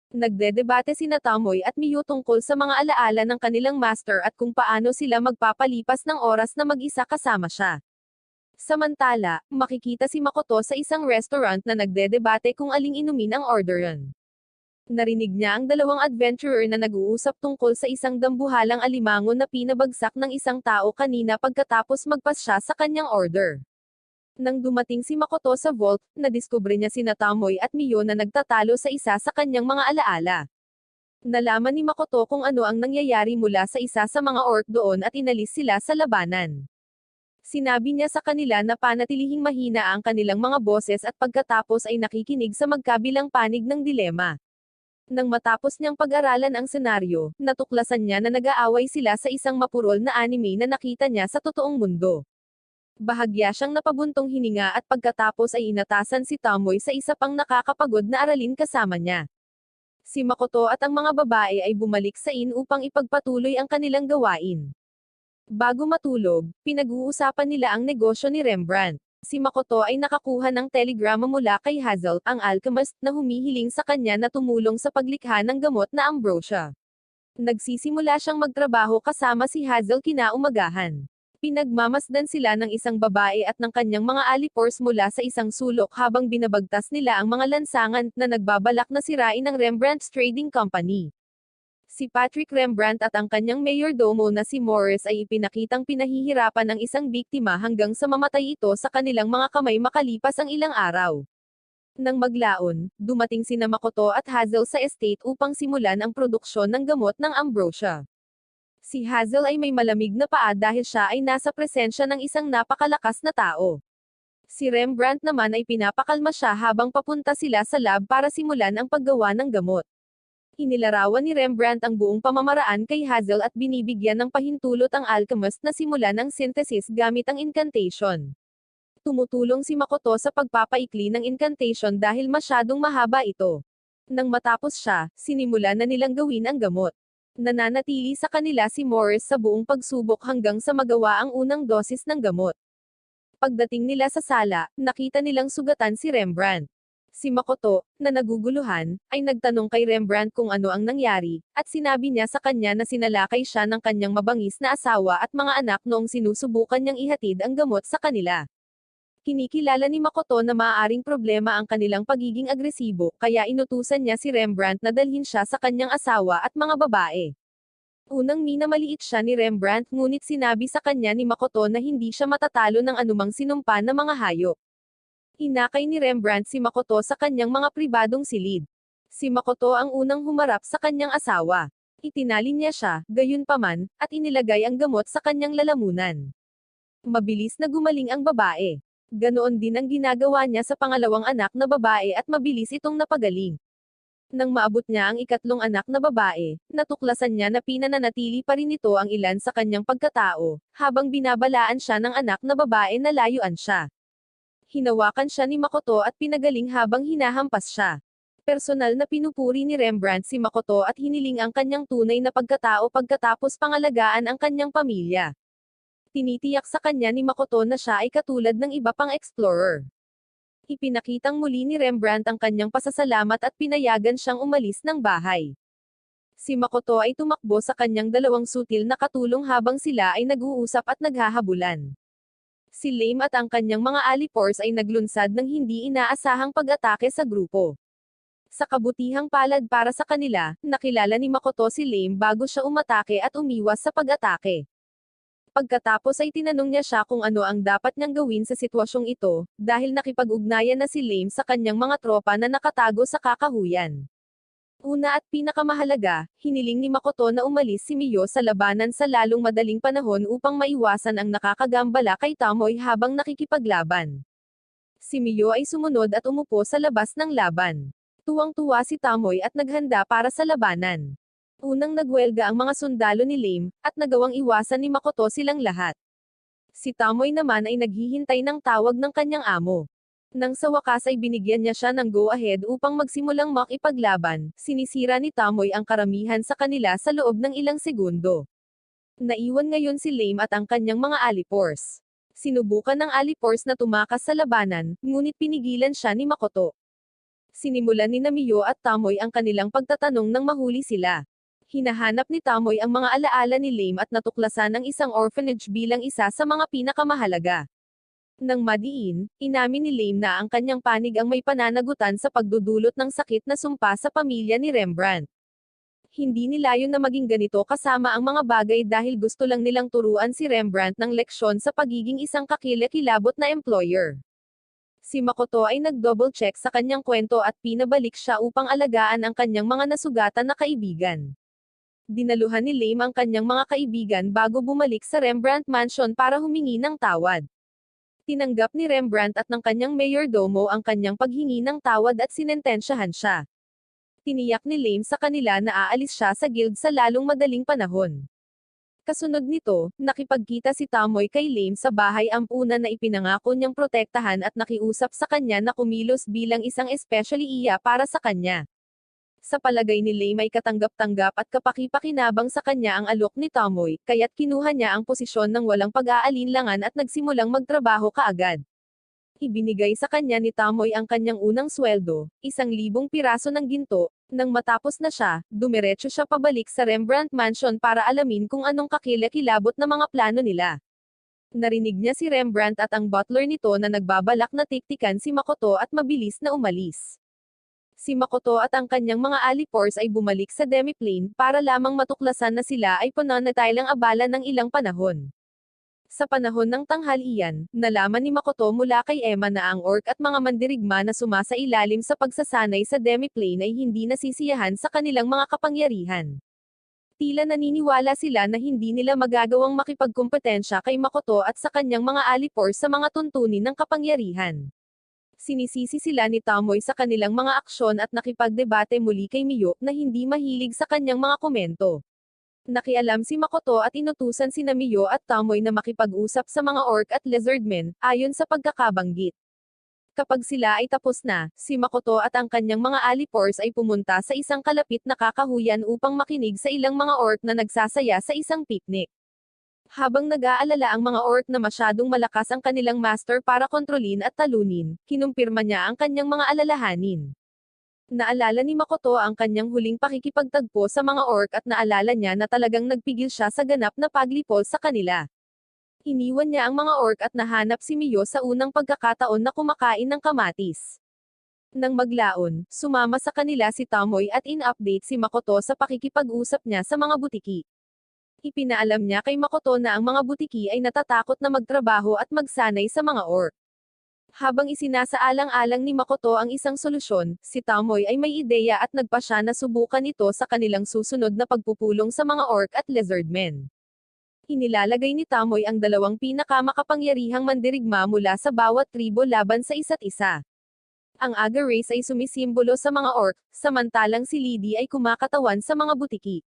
Nagdedebate sina Tamoy at Miyo tungkol sa mga alaala ng kanilang master at kung paano sila magpapalipas ng oras na mag-isa kasama siya. Samantala, makikita si Makoto sa isang restaurant na nagdedebate kung aling inumin ang orderan. Narinig niya ang 2 adventurer na nag-uusap tungkol sa isang dambuhalang alimango na pinabagsak ng isang tao kanina pagkatapos magpas siya sa kanyang order. Nang dumating si Makoto sa vault, nadiskubre niya sina Tamoy at Miyo na nagtatalo sa isa sa kanyang mga alaala. Nalaman ni Makoto kung ano ang nangyayari mula sa isa sa mga orc doon at inalis sila sa labanan. Sinabi niya sa kanila na panatilihing mahina ang kanilang mga boses at pagkatapos ay nakikinig sa magkabilang panig ng dilema. Nang matapos niyang pag-aralan ang senaryo, natuklasan niya na nag-aaway sila sa isang mapurol na anime na nakita niya sa totoong mundo. Bahagya siyang napabuntong hininga at pagkatapos ay inatasan si Tamoy sa isa pang nakakapagod na aralin kasama niya. Si Makoto at ang mga babae ay bumalik sa inn upang ipagpatuloy ang kanilang gawain. Bago matulog, pinag-uusapan nila ang negosyo ni Rembrandt. Si Makoto ay nakakuha ng telegrama mula kay Hazel, ang alchemist, na humihiling sa kanya na tumulong sa paglikha ng gamot na ambrosia. Nagsisimula siyang magtrabaho kasama si Hazel kinaumagahan. Pinagmamasdan sila ng isang babae at ng kanyang mga alipors mula sa isang sulok habang binabagtas nila ang mga lansangan na nagbabalak na sirain ng Rembrandt's Trading Company. Si Patrick Rembrandt at ang kanyang mayordomo na si Morris ay ipinakitang pinahihirapan ng isang biktima hanggang sa mamatay ito sa kanilang mga kamay makalipas ang ilang araw. Nang maglaon, dumating sina Makoto at Hazel sa estate upang simulan ang produksyon ng gamot ng ambrosia. Si Hazel ay may malamig na paa dahil siya ay nasa presensya ng isang napakalakas na tao. Si Rembrandt naman ay pinapakalma siya habang papunta sila sa lab para simulan ang paggawa ng gamot. Inilarawan ni Rembrandt ang buong pamamaraan kay Hazel at binibigyan ng pahintulot ang alchemist na simulan ang synthesis gamit ang incantation. Tumutulong si Makoto sa pagpapaikli ng incantation dahil masyadong mahaba ito. Nang matapos siya, sinimulan na nilang gawin ang gamot. Nananatili sa kanila si Morris sa buong pagsubok hanggang sa magawa ang unang dosis ng gamot. Pagdating nila sa sala, nakita nilang sugatan si Rembrandt. Si Makoto, na naguguluhan, ay nagtanong kay Rembrandt kung ano ang nangyari, at sinabi niya sa kanya na sinalakay siya ng kanyang mabangis na asawa at mga anak noong sinusubukan niyang ihatid ang gamot sa kanila. Kinikilala ni Makoto na maaaring problema ang kanilang pagiging agresibo, kaya inutusan niya si Rembrandt na dalhin siya sa kanyang asawa at mga babae. Unang minamaliit siya ni Rembrandt ngunit sinabi sa kanya ni Makoto na hindi siya matatalo ng anumang sinumpa na mga hayop. Hinakay ni Rembrandt si Makoto sa kanyang mga pribadong silid. Si Makoto ang unang humarap sa kanyang asawa. Itinali niya siya, gayunpaman, at inilagay ang gamot sa kanyang lalamunan. Mabilis na gumaling ang babae. Ganoon din ang ginagawa niya sa pangalawang anak na babae at mabilis itong napagaling. Nang maabot niya ang ikatlong anak na babae, natuklasan niya na pinananatili pa rin ito ang ilan sa kanyang pagkatao, habang binabalaan siya ng anak na babae na layuan siya. Hinawakan siya ni Makoto at pinagaling habang hinahampas siya. Personal na pinupuri ni Rembrandt si Makoto at hiniling ang kanyang tunay na pagkatao pagkatapos pangalagaan ang kanyang pamilya. Tinitiyak sa kanya ni Makoto na siya ay katulad ng iba pang explorer. Ipinakitang muli ni Rembrandt ang kanyang pasasalamat at pinayagan siyang umalis ng bahay. Si Makoto ay tumakbo sa kanyang dalawang sutil na katulong habang sila ay nag-uusap at naghahabulan. Si Lame at ang kanyang mga alipors ay naglunsad ng hindi inaasahang pag-atake sa grupo. Sa kabutihang palad para sa kanila, nakilala ni Makoto si Lame bago siya umatake at umiwas sa pag-atake. Pagkatapos ay tinanong niya siya kung ano ang dapat niyang gawin sa sitwasyong ito, dahil nakipag-ugnayan na si Lame sa kanyang mga tropa na nakatago sa kakahuyan. Una at pinakamahalaga, hiniling ni Makoto na umalis si Miyo sa labanan sa lalong madaling panahon upang maiwasan ang nakakagambala kay Tomoe habang nakikipaglaban. Si Miyo ay sumunod at umupo sa labas ng laban. Tuwang-tuwa si Tomoe at naghanda para sa labanan. Unang nagwelga ang mga sundalo ni Lame, at nagawang iwasan ni Makoto silang lahat. Si Tomoe naman ay naghihintay ng tawag ng kanyang amo. Nang sa wakas ay binigyan niya siya ng go-ahead upang magsimulang makipaglaban, sinisira ni Tomoe ang karamihan sa kanila sa loob ng ilang segundo. Naiwan ngayon si Lame at ang kanyang mga alipors. Sinubukan ng alipors na tumakas sa labanan, ngunit pinigilan siya ni Makoto. Sinimulan ni Miyo at Tomoe ang kanilang pagtatanong nang mahuli sila. Hinahanap ni Tomoe ang mga alaala ni Lame at natuklasan ang isang orphanage bilang isa sa mga pinakamahalaga. Nang madiin, inamin ni Lame na ang kanyang panig ang may pananagutan sa pagdudulot ng sakit na sumpa sa pamilya ni Rembrandt. Hindi nilayon na maging ganito kasama ang mga bagay dahil gusto lang nilang turuan si Rembrandt ng leksyon sa pagiging isang kakilakilabot na employer. Si Makoto ay nag-double check sa kanyang kwento at pinabalik siya upang alagaan ang kanyang mga nasugatan na kaibigan. Dinaluhan ni Lame ang kanyang mga kaibigan bago bumalik sa Rembrandt Mansion para humingi ng tawad. Tinanggap ni Rembrandt at ng kanyang mayordomo ang kanyang paghingi ng tawad at sinentensyahan siya. Tiniyak ni Lame sa kanila na aalis siya sa guild sa lalong madaling panahon. Kasunod nito, nakipagkita si Tomoe kay Lame sa bahay ampunan na ipinangako niyang protektahan at nakiusap sa kanya na kumilos bilang isang especially iya para sa kanya. Sa palagay ni Lame ay katanggap-tanggap at kapaki-pakinabang sa kanya ang alok ni Tomoe, kaya't kinuha niya ang posisyon ng walang pag-aalinlangan at nagsimulang magtrabaho kaagad. Ibinigay sa kanya ni Tomoe ang kanyang unang sweldo, 1,000 piraso ng ginto. Nang matapos na siya, dumiretso siya pabalik sa Rembrandt Mansion para alamin kung anong kakilakilabot na mga plano nila. Narinig niya si Rembrandt at ang butler nito na nagbabalak na tiktikan si Makoto at mabilis na umalis. Si Makoto at ang kanyang mga alipors ay bumalik sa demiplane para lamang matuklasan na sila ay pananatilang abala ng ilang panahon. Sa panahon ng tanghalian, nalaman ni Makoto mula kay Emma na ang orc at mga mandirigma na sumasailalim sa pagsasanay sa demiplane ay hindi nasisiyahan sa kanilang mga kapangyarihan. Tila naniniwala sila na hindi nila magagawang makipagkumpetensya kay Makoto at sa kanyang mga alipors sa mga tuntunin ng kapangyarihan. Sinisisi sila ni Tomoe sa kanilang mga aksyon at nakipagdebate muli kay Miyo na hindi mahilig sa kanyang mga komento. Nakialam si Makoto at inutusan sina Miyo at Tomoe na makipag-usap sa mga orc at lizardmen, ayon sa pagkakabanggit. Kapag sila ay tapos na, si Makoto at ang kanyang mga alipors ay pumunta sa isang kalapit na kakahuyan upang makinig sa ilang mga orc na nagsasaya sa isang picnic. Habang nag-aalala ang mga orc na masyadong malakas ang kanilang master para kontrolin at talunin, kinumpirma niya ang kanyang mga alalahanin. Naalala ni Makoto ang kanyang huling pakikipagtagpo sa mga orc at naalala niya na talagang nagpigil siya sa ganap na paglipol sa kanila. Iniwan niya ang mga orc at nahanap si Miyo sa unang pagkakataon na kumakain ng kamatis. Nang maglaon, sumama sa kanila si Tomoe at in-update si Makoto sa pakikipag-usap niya sa mga butiki. Ipinaalam niya kay Makoto na ang mga butiki ay natatakot na magtrabaho at magsanay sa mga orc. Habang isinasaalang-alang ni Makoto ang isang solusyon, si Tomoe ay may ideya at nagpa siya na subukan ito sa kanilang susunod na pagpupulong sa mga orc at lizardmen. Inilalagay ni Tomoe ang dalawang pinakamakapangyarihang mandirigma mula sa bawat tribo laban sa isa't isa. Ang Aga race ay sumisimbolo sa mga orc, samantalang si Lidi ay kumakatawan sa mga butiki.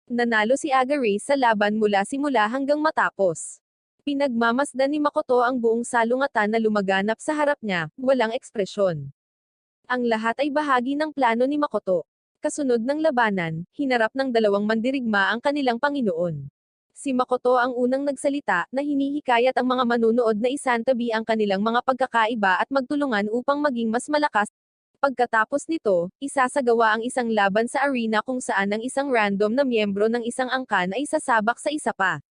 Nanalo si Aga race sa laban mula simula hanggang matapos. Pinagmamasdan ni Makoto ang buong salungatan na lumaganap sa harap niya, walang ekspresyon. Ang lahat ay bahagi ng plano ni Makoto. Kasunod ng labanan, hinarap ng dalawang mandirigma ang kanilang Panginoon. Si Makoto ang unang nagsalita na hinihikayat ang mga manunood na isantabi ang kanilang mga pagkakaiba at magtulungan upang maging mas malakas. Pagkatapos nito, isasagawa ang isang laban sa arena kung saan ang isang random na miyembro ng isang angkan ay sasabak sa isa pa.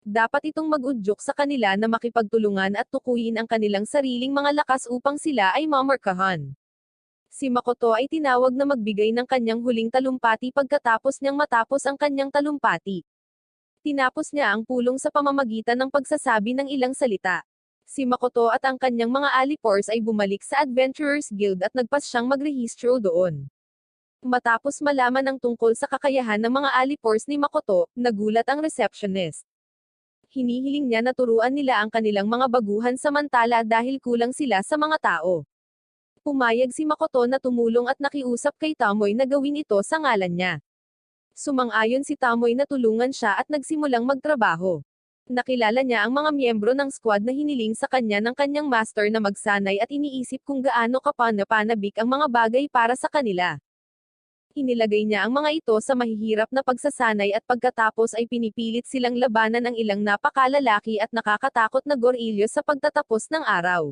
Dapat itong mag-udyok sa kanila na makipagtulungan at tukuyin ang kanilang sariling mga lakas upang sila ay mamarkahan. Si Makoto ay tinawag na magbigay ng kanyang huling talumpati pagkatapos niyang matapos ang kanyang talumpati. Tinapos niya ang pulong sa pamamagitan ng pagsasabi ng ilang salita. Si Makoto at ang kanyang mga alipors ay bumalik sa Adventurers Guild at nagpas siyang magrehistro doon. Matapos malaman ang tungkol sa kakayahan ng mga alipors ni Makoto, nagulat ang receptionist. Hinihiling niya na turuan nila ang kanilang mga baguhan samantala dahil kulang sila sa mga tao. Pumayag si Makoto na tumulong at nakiusap kay Tomoe na gawin ito sa ngalan niya. Sumang-ayon si Tomoe na tulungan siya at nagsimulang magtrabaho. Nakilala niya ang mga miyembro ng squad na hiniling sa kanya ng kanyang master na magsanay at iniisip kung gaano kapanapanabik ang mga bagay para sa kanila. Inilagay niya ang mga ito sa mahihirap na pagsasanay at pagkatapos ay pinipilit silang labanan ang ilang napakalalaki at nakakatakot na gorilyo sa pagtatapos ng araw.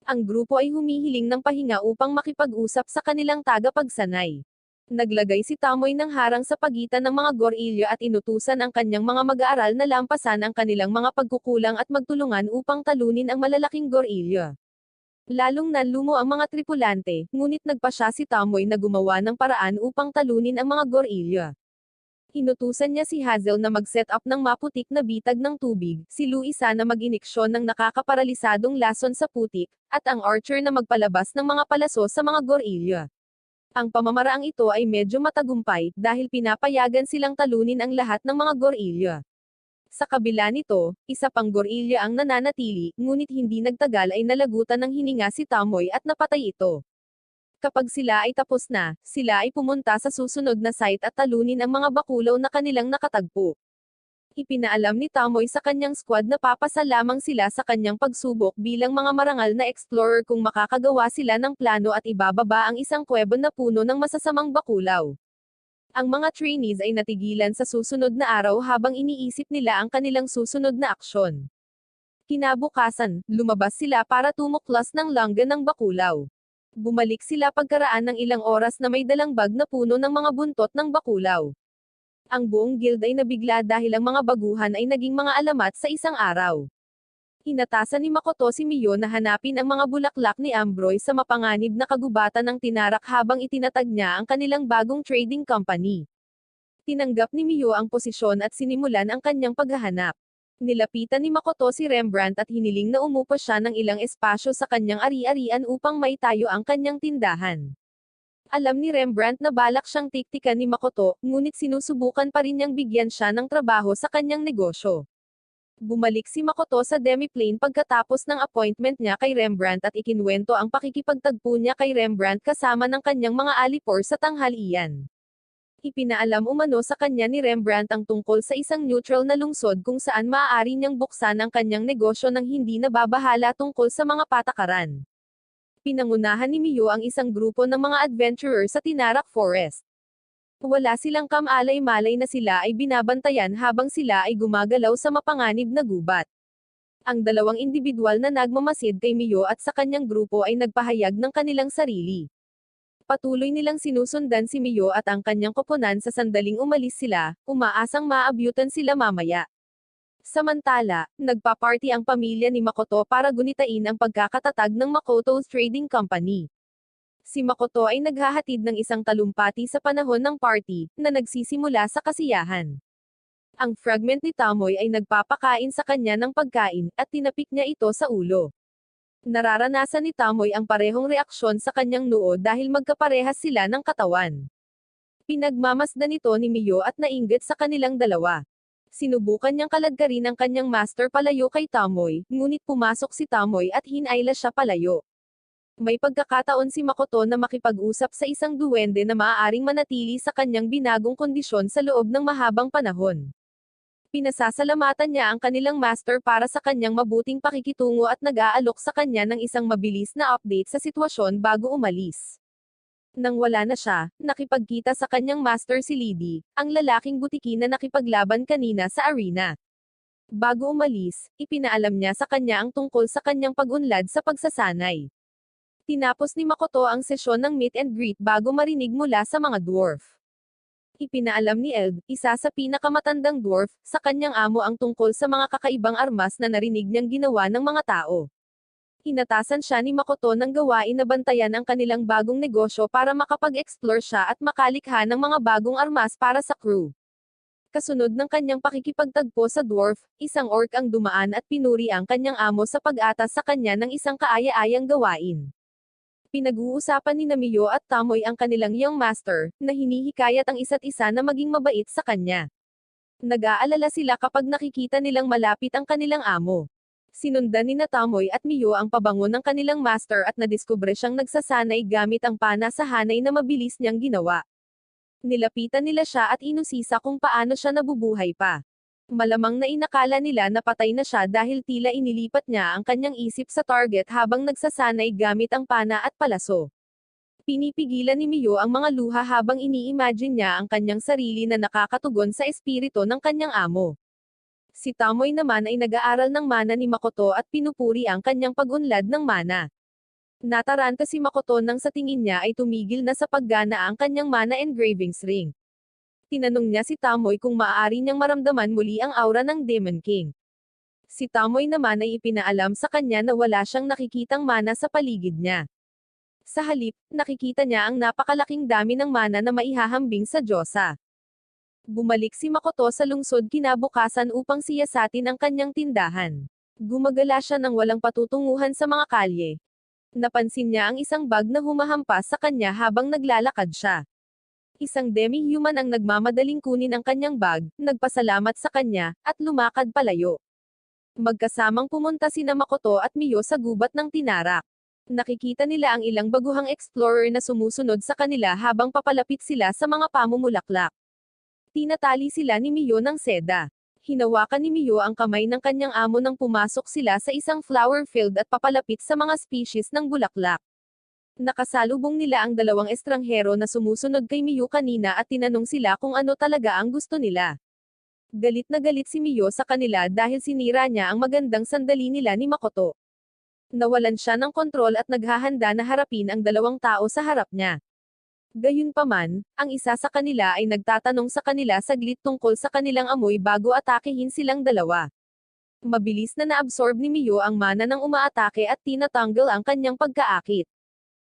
Ang grupo ay humihiling ng pahinga upang makipag-usap sa kanilang tagapagsanay. Naglagay si Tomoe ng harang sa pagitan ng mga gorilyo at inutusan ang kanyang mga mag-aaral na lampasan ang kanilang mga pagkukulang at magtulungan upang talunin ang malalaking gorilyo. Lalong nalumo ang mga tripulante, ngunit nagpa siya si Tomoe na gumawa ng paraan upang talunin ang mga gorilyo. Inutusan niya si Hazel na mag-set up ng maputik na bitag ng tubig, si Luisa na mag-iniksyon ng nakakaparalisadong lason sa putik, at ang Archer na magpalabas ng mga palaso sa mga gorilyo. Ang pamamaraang ito ay medyo matagumpay, dahil pinapayagan silang talunin ang lahat ng mga gorilyo. Sa kabila nito, isa pang gorilyo ang nananatili, ngunit hindi nagtagal ay nalagutan ng hininga si Tomoe at napatay ito. Kapag sila ay tapos na, sila ay pumunta sa susunod na site at talunin ang mga bakulaw na kanilang nakatagpo. Ipinaalam ni Tomoe sa kanyang squad na papasa lamang sila sa kanyang pagsubok bilang mga marangal na explorer kung makakagawa sila ng plano at ibababa ang isang kuweba na puno ng masasamang bakulaw. Ang mga trainees ay natigilan sa susunod na araw habang iniisip nila ang kanilang susunod na aksyon. Kinabukasan, lumabas sila para tumuklas ng langga ng bakulaw. Bumalik sila pagkaraan ng ilang oras na may dalang bag na puno ng mga buntot ng bakulaw. Ang buong guild ay nabigla dahil ang mga baguhan ay naging mga alamat sa isang araw. Inatasan ni Makoto si Miyo na hanapin ang mga bulaklak ni Ambroy sa mapanganib na kagubatan ng Tinarak habang itinatag niya ang kanilang bagong trading company. Tinanggap ni Miyo ang posisyon at sinimulan ang kanyang paghahanap. Nilapitan ni Makoto si Rembrandt at hiniling na umupo siya ng ilang espasyo sa kanyang ari-arian upang maitayo ang kanyang tindahan. Alam ni Rembrandt na balak siyang tiktikan ni Makoto, ngunit sinusubukan pa rin niyang bigyan siya ng trabaho sa kanyang negosyo. Bumalik si Makoto sa demiplane pagkatapos ng appointment niya kay Rembrandt at ikinwento ang pakikipagtagpo niya kay Rembrandt kasama ng kanyang mga alipor sa tanghalian. Ipinaalam umano sa kanya ni Rembrandt ang tungkol sa isang neutral na lungsod kung saan maaari niyang buksan ang kanyang negosyo nang hindi nababahala tungkol sa mga patakaran. Pinangunahan ni Miyo ang isang grupo ng mga adventurer sa Tinarak Forest. Wala silang kamalay-malay na sila ay binabantayan habang sila ay gumagalaw sa mapanganib na gubat. Ang dalawang individual na nagmamasid kay Miyo at sa kanyang grupo ay nagpahayag ng kanilang sarili. Patuloy nilang sinusundan si Miyo at ang kanyang koponan sa sandaling umalis sila, umaasang maabyutan sila mamaya. Samantala, nagpa-party ang pamilya ni Makoto para gunitain ang pagkakatatag ng Makoto's Trading Company. Si Makoto ay naghahatid ng isang talumpati sa panahon ng party, na nagsisimula sa kasiyahan. Ang fragment ni Tamoy ay nagpapakain sa kanya ng pagkain, at tinapik niya ito sa ulo. Nararanasan ni Tamoy ang parehong reaksyon sa kanyang noo dahil magkaparehas sila ng katawan. Pinagmamasdan ito ni Miyo at nainggit sa kanilang dalawa. Sinubukan niyang kaladkarin ang kanyang master palayo kay Tamoy, ngunit pumasok si Tamoy at hinayla siya palayo. May pagkakataon si Makoto na makipag-usap sa isang duwende na maaaring manatili sa kanyang binagong kondisyon sa loob ng mahabang panahon. Pinasasalamatan niya ang kanilang master para sa kanyang mabuting pakikitungo at nag-aalok sa kanya ng isang mabilis na update sa sitwasyon bago umalis. Nang wala na siya, nakipagkita sa kanyang master si Liddy, ang lalaking butiki na nakipaglaban kanina sa arena. Bago umalis, ipinaalam niya sa kanya ang tungkol sa kanyang pag-unlad sa pagsasanay. Tinapos ni Makoto ang sesyon ng meet and greet bago marinig mula sa mga dwarf. Ipinaalam ni Eld, isa sa pinakamatandang dwarf, sa kanyang amo ang tungkol sa mga kakaibang armas na narinig niyang ginawa ng mga tao. Inatasan siya ni Makoto ng gawain na bantayan ang kanilang bagong negosyo para makapag-explore siya at makalikha ng mga bagong armas para sa crew. Kasunod ng kanyang pakikipagtagpo sa dwarf, isang orc ang dumaan at pinuri ang kanyang amo sa pag-atas sa kanya ng isang kaaya-ayang gawain. Pinag-uusapan ni Miyo at Tamoy ang kanilang young master, na hinihikayat ang isa't isa na maging mabait sa kanya. Nag-aalala sila kapag nakikita nilang malapit ang kanilang amo. Sinundan ni Tamoy at Miyo ang pabango ng kanilang master at nadiskubre siyang nagsasanay gamit ang pana sa hanay na mabilis niyang ginawa. Nilapitan nila siya at inusisa kung paano siya nabubuhay pa. Malamang na inakala nila na patay na siya dahil tila inilipat niya ang kanyang isip sa target habang nagsasanay gamit ang pana at palaso. Pinipigilan ni Miyo ang mga luha habang ini-imagine niya ang kanyang sarili na nakakatugon sa espiritu ng kanyang amo. Si Tamoy naman ay nag-aaral ng mana ni Makoto at pinupuri ang kanyang pag-unlad ng mana. Nataranta si Makoto nang sa tingin niya ay tumigil na sa paggana ang kanyang mana engravings ring. Tinanong niya si Tamoy kung maaari niyang maramdaman muli ang aura ng Demon King. Si Tamoy naman ay ipinaalam sa kanya na wala siyang nakikitang mana sa paligid niya. Sa halip, nakikita niya ang napakalaking dami ng mana na maihahambing sa Diyosa. Bumalik si Makoto sa lungsod kinabukasan upang siyasatin ang kanyang tindahan. Gumagala siya ng walang patutunguhan sa mga kalye. Napansin niya ang isang bag na humahampas sa kanya habang naglalakad siya. Isang demi-human ang nagmamadaling kunin ang kanyang bag, nagpasalamat sa kanya, at lumakad palayo. Magkasamang pumunta sina Makoto at Miyo sa gubat ng Tinarak. Nakikita nila ang ilang baguhang explorer na sumusunod sa kanila habang papalapit sila sa mga pamumulaklak. Tinatali sila ni Miyo ng seda. Hinawakan ni Miyo ang kamay ng kanyang amo nang pumasok sila sa isang flower field at papalapit sa mga species ng bulaklak. Nakasalubong nila ang dalawang estranghero na sumusunod kay Miyo kanina at tinanong sila kung ano talaga ang gusto nila. Galit na galit si Miyo sa kanila dahil sinira niya ang magandang sandali nila ni Makoto. Nawalan siya ng kontrol at naghahanda na harapin ang dalawang tao sa harap niya. Gayunpaman, ang isa sa kanila ay nagtatanong sa kanila saglit tungkol sa kanilang amoy bago atakehin silang dalawa. Mabilis na naabsorb ni Miyo ang mana ng umaatake at tinatanggal ang kanyang pagkaakit.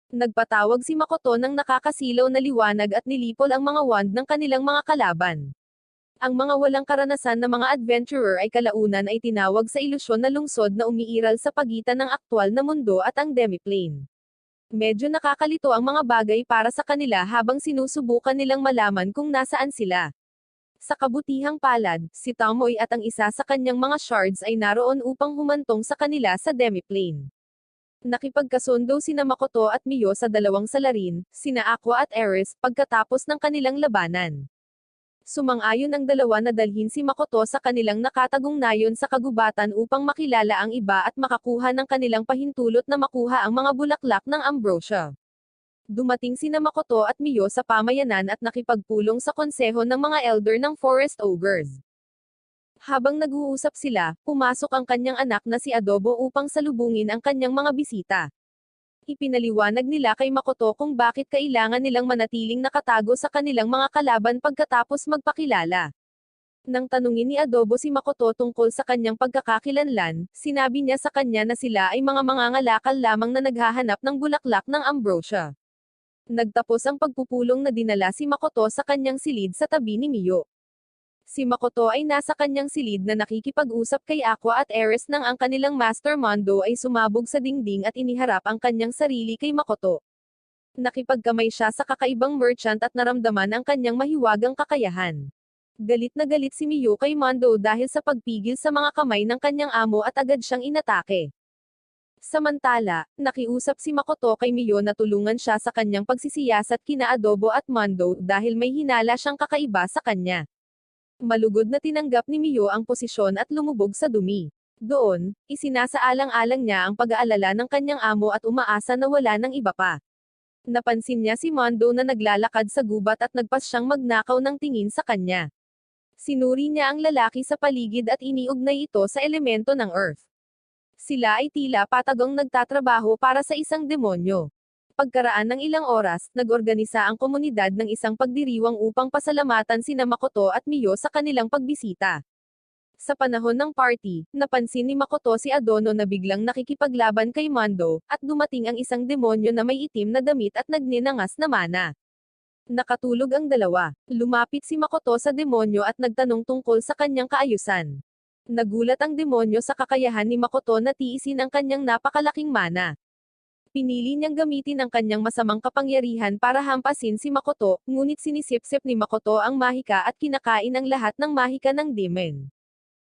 Nagpatawag si Makoto ng nakakasilaw na liwanag at nilipol ang mga wand ng kanilang mga kalaban. Ang mga walang karanasan na mga adventurer ay kalaunan ay tinawag sa ilusyon na lungsod na umiiral sa pagitan ng aktwal na mundo at ang demiplane. Medyo nakakalito ang mga bagay para sa kanila habang sinusubukan nilang malaman kung nasaan sila. Sa kabutihang palad, si Tomoy at ang isa sa kanyang mga shards ay naroon upang humantong sa kanila sa demiplane. Nakipagkasundo sina Makoto at Miyo sa dalawang salarin, sina Aqua at Aris, pagkatapos ng kanilang labanan. Sumang-ayon ang dalawa na dalhin si Makoto sa kanilang nakatagong nayon sa kagubatan upang makilala ang iba at makakuha ng kanilang pahintulot na makuha ang mga bulaklak ng ambrosia. Dumating sina Makoto at Miyo sa pamayanan at nakipagpulong sa konseho ng mga elder ng Forest Ogres. Habang nag-uusap sila, pumasok ang kanyang anak na si Adobo upang salubungin ang kanyang mga bisita. Ipinaliwanag nila kay Makoto kung bakit kailangan nilang manatiling nakatago sa kanilang mga kalaban pagkatapos magpakilala. Nang tanungin ni Adobo si Makoto tungkol sa kanyang pagkakakilanlan, sinabi niya sa kanya na sila ay mga mangangalakal lamang na naghahanap ng bulaklak ng ambrosia. Nagtapos ang pagpupulong na dinala si Makoto sa kanyang silid sa tabi ni Miyo. Si Makoto ay nasa kanyang silid na nakikipag-usap kay Aqua at Aris nang ang kanilang Master Mondo ay sumabog sa dingding at iniharap ang kanyang sarili kay Makoto. Nakipagkamay siya sa kakaibang merchant at naramdaman ang kanyang mahiwagang kakayahan. Galit na galit si Miyo kay Mondo dahil sa pagpigil sa mga kamay ng kanyang amo at agad siyang inatake. Samantala, nakiusap si Makoto kay Miyo na tulungan siya sa kanyang pagsisiyasat kina Adobo at Mondo dahil may hinala siyang kakaiba sa kanya. Malugod na tinanggap ni Miyo ang posisyon at lumubog sa dumi. Doon, isinasaalang-alang niya ang pag-aalala ng kanyang amo at umaasa na wala ng iba pa. Napansin niya si Mondo na naglalakad sa gubat at nagpas siyang magnakaw ng tingin sa kanya. Sinuri niya ang lalaki sa paligid at iniugnay ito sa elemento ng Earth. Sila ay tila patagong nagtatrabaho para sa isang demonyo. Pagkaraan ng ilang oras, nag-organisa ang komunidad ng isang pagdiriwang upang pasalamatan sina Makoto at Miyo sa kanilang pagbisita. Sa panahon ng party, napansin ni Makoto si Adono na biglang nakikipaglaban kay Mondo, at dumating ang isang demonyo na may itim na damit at nagninangas na mana. Nakatulog ang dalawa. Lumapit si Makoto sa demonyo at nagtanong tungkol sa kanyang kaayusan. Nagulat ang demonyo sa kakayahan ni Makoto na tiisin ang kanyang napakalaking mana. Pinili niyang gamitin ang kanyang masamang kapangyarihan para hampasin si Makoto, ngunit sinisipsip ni Makoto ang mahika at kinakain ang lahat ng mahika ng demon.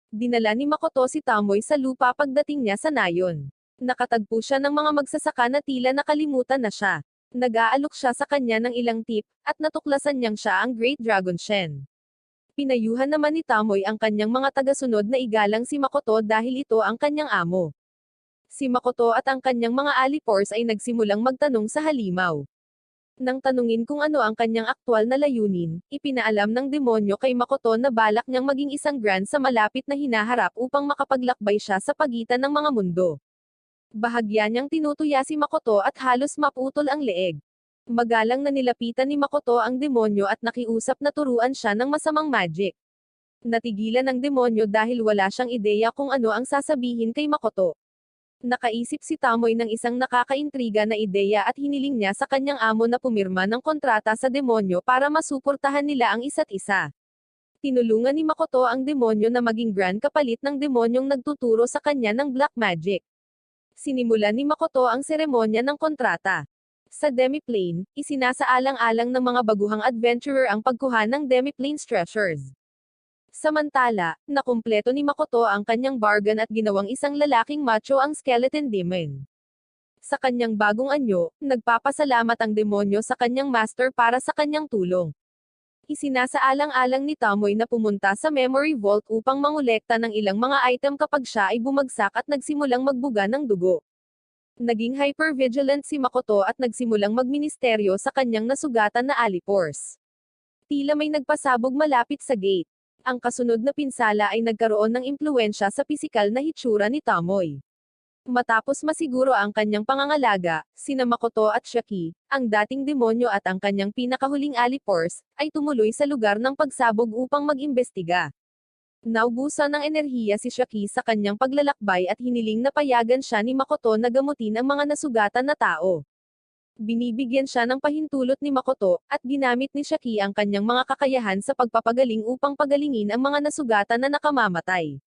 Dinala ni Makoto si Tomoy sa lupa pagdating niya sa nayon. Nakatagpo siya ng mga magsasaka na tila nakalimutan na siya. Nag-aalok siya sa kanya ng ilang tip, at natuklasan niyang siya ang Great Dragon Shen. Pinayuhan naman ni Tomoy ang kanyang mga tagasunod na igalang si Makoto dahil ito ang kanyang amo. Si Makoto at ang kanyang mga alipors ay nagsimulang magtanong sa halimaw. Nang tanungin kung ano ang kanyang aktwal na layunin, ipinaalam ng demonyo kay Makoto na balak niyang maging isang grand sa malapit na hinaharap upang makapaglakbay siya sa pagitan ng mga mundo. Bahagya niyang tinutuya si Makoto at halos maputol ang leeg. Magalang na nilapitan ni Makoto ang demonyo at nakiusap na turuan siya ng masamang magic. Natigilan ng demonyo dahil wala siyang ideya kung ano ang sasabihin kay Makoto. Nakaisip si Tomoy ng isang nakakaintriga na ideya at hiniling niya sa kanyang amo na pumirma ng kontrata sa demonyo para masuportahan nila ang isa't isa. Tinulungan ni Makoto ang demonyo na maging grand kapalit ng demonyong nagtuturo sa kanya ng black magic. Sinimulan ni Makoto ang seremonya ng kontrata. Sa demiplane, isinasaalang-alang ng mga baguhang adventurer ang pagkuha ng demiplane's treasures. Samantala, nakumpleto ni Makoto ang kanyang bargain at ginawang isang lalaking macho ang skeleton demon. Sa kanyang bagong anyo, nagpapasalamat ang demonyo sa kanyang master para sa kanyang tulong. Isinasaalang-alang ni Tomoy na pumunta sa memory vault upang mangolekta ng ilang mga item kapag siya ay bumagsak at nagsimulang magbuga ng dugo. Naging hyper-vigilant si Makoto at nagsimulang magministeryo sa kanyang nasugatan na alipors. Tila may nagpasabog malapit sa gate. Ang kasunod na pinsala ay nagkaroon ng impluwensya sa pisikal na hitsura ni Tomoy. Matapos masiguro ang kanyang pangangalaga, sina Makoto at Shaki, ang dating demonyo at ang kanyang pinakahuling alipors, ay tumuloy sa lugar ng pagsabog upang mag-imbestiga. Naubusan ng enerhiya si Shaki sa kanyang paglalakbay at hiniling na payagan siya ni Makoto na gamutin ang mga nasugatan na tao. Binibigyan siya ng pahintulot ni Makoto, at ginamit ni Shaki ang kanyang mga kakayahan sa pagpapagaling upang pagalingin ang mga nasugatan na nakamamatay.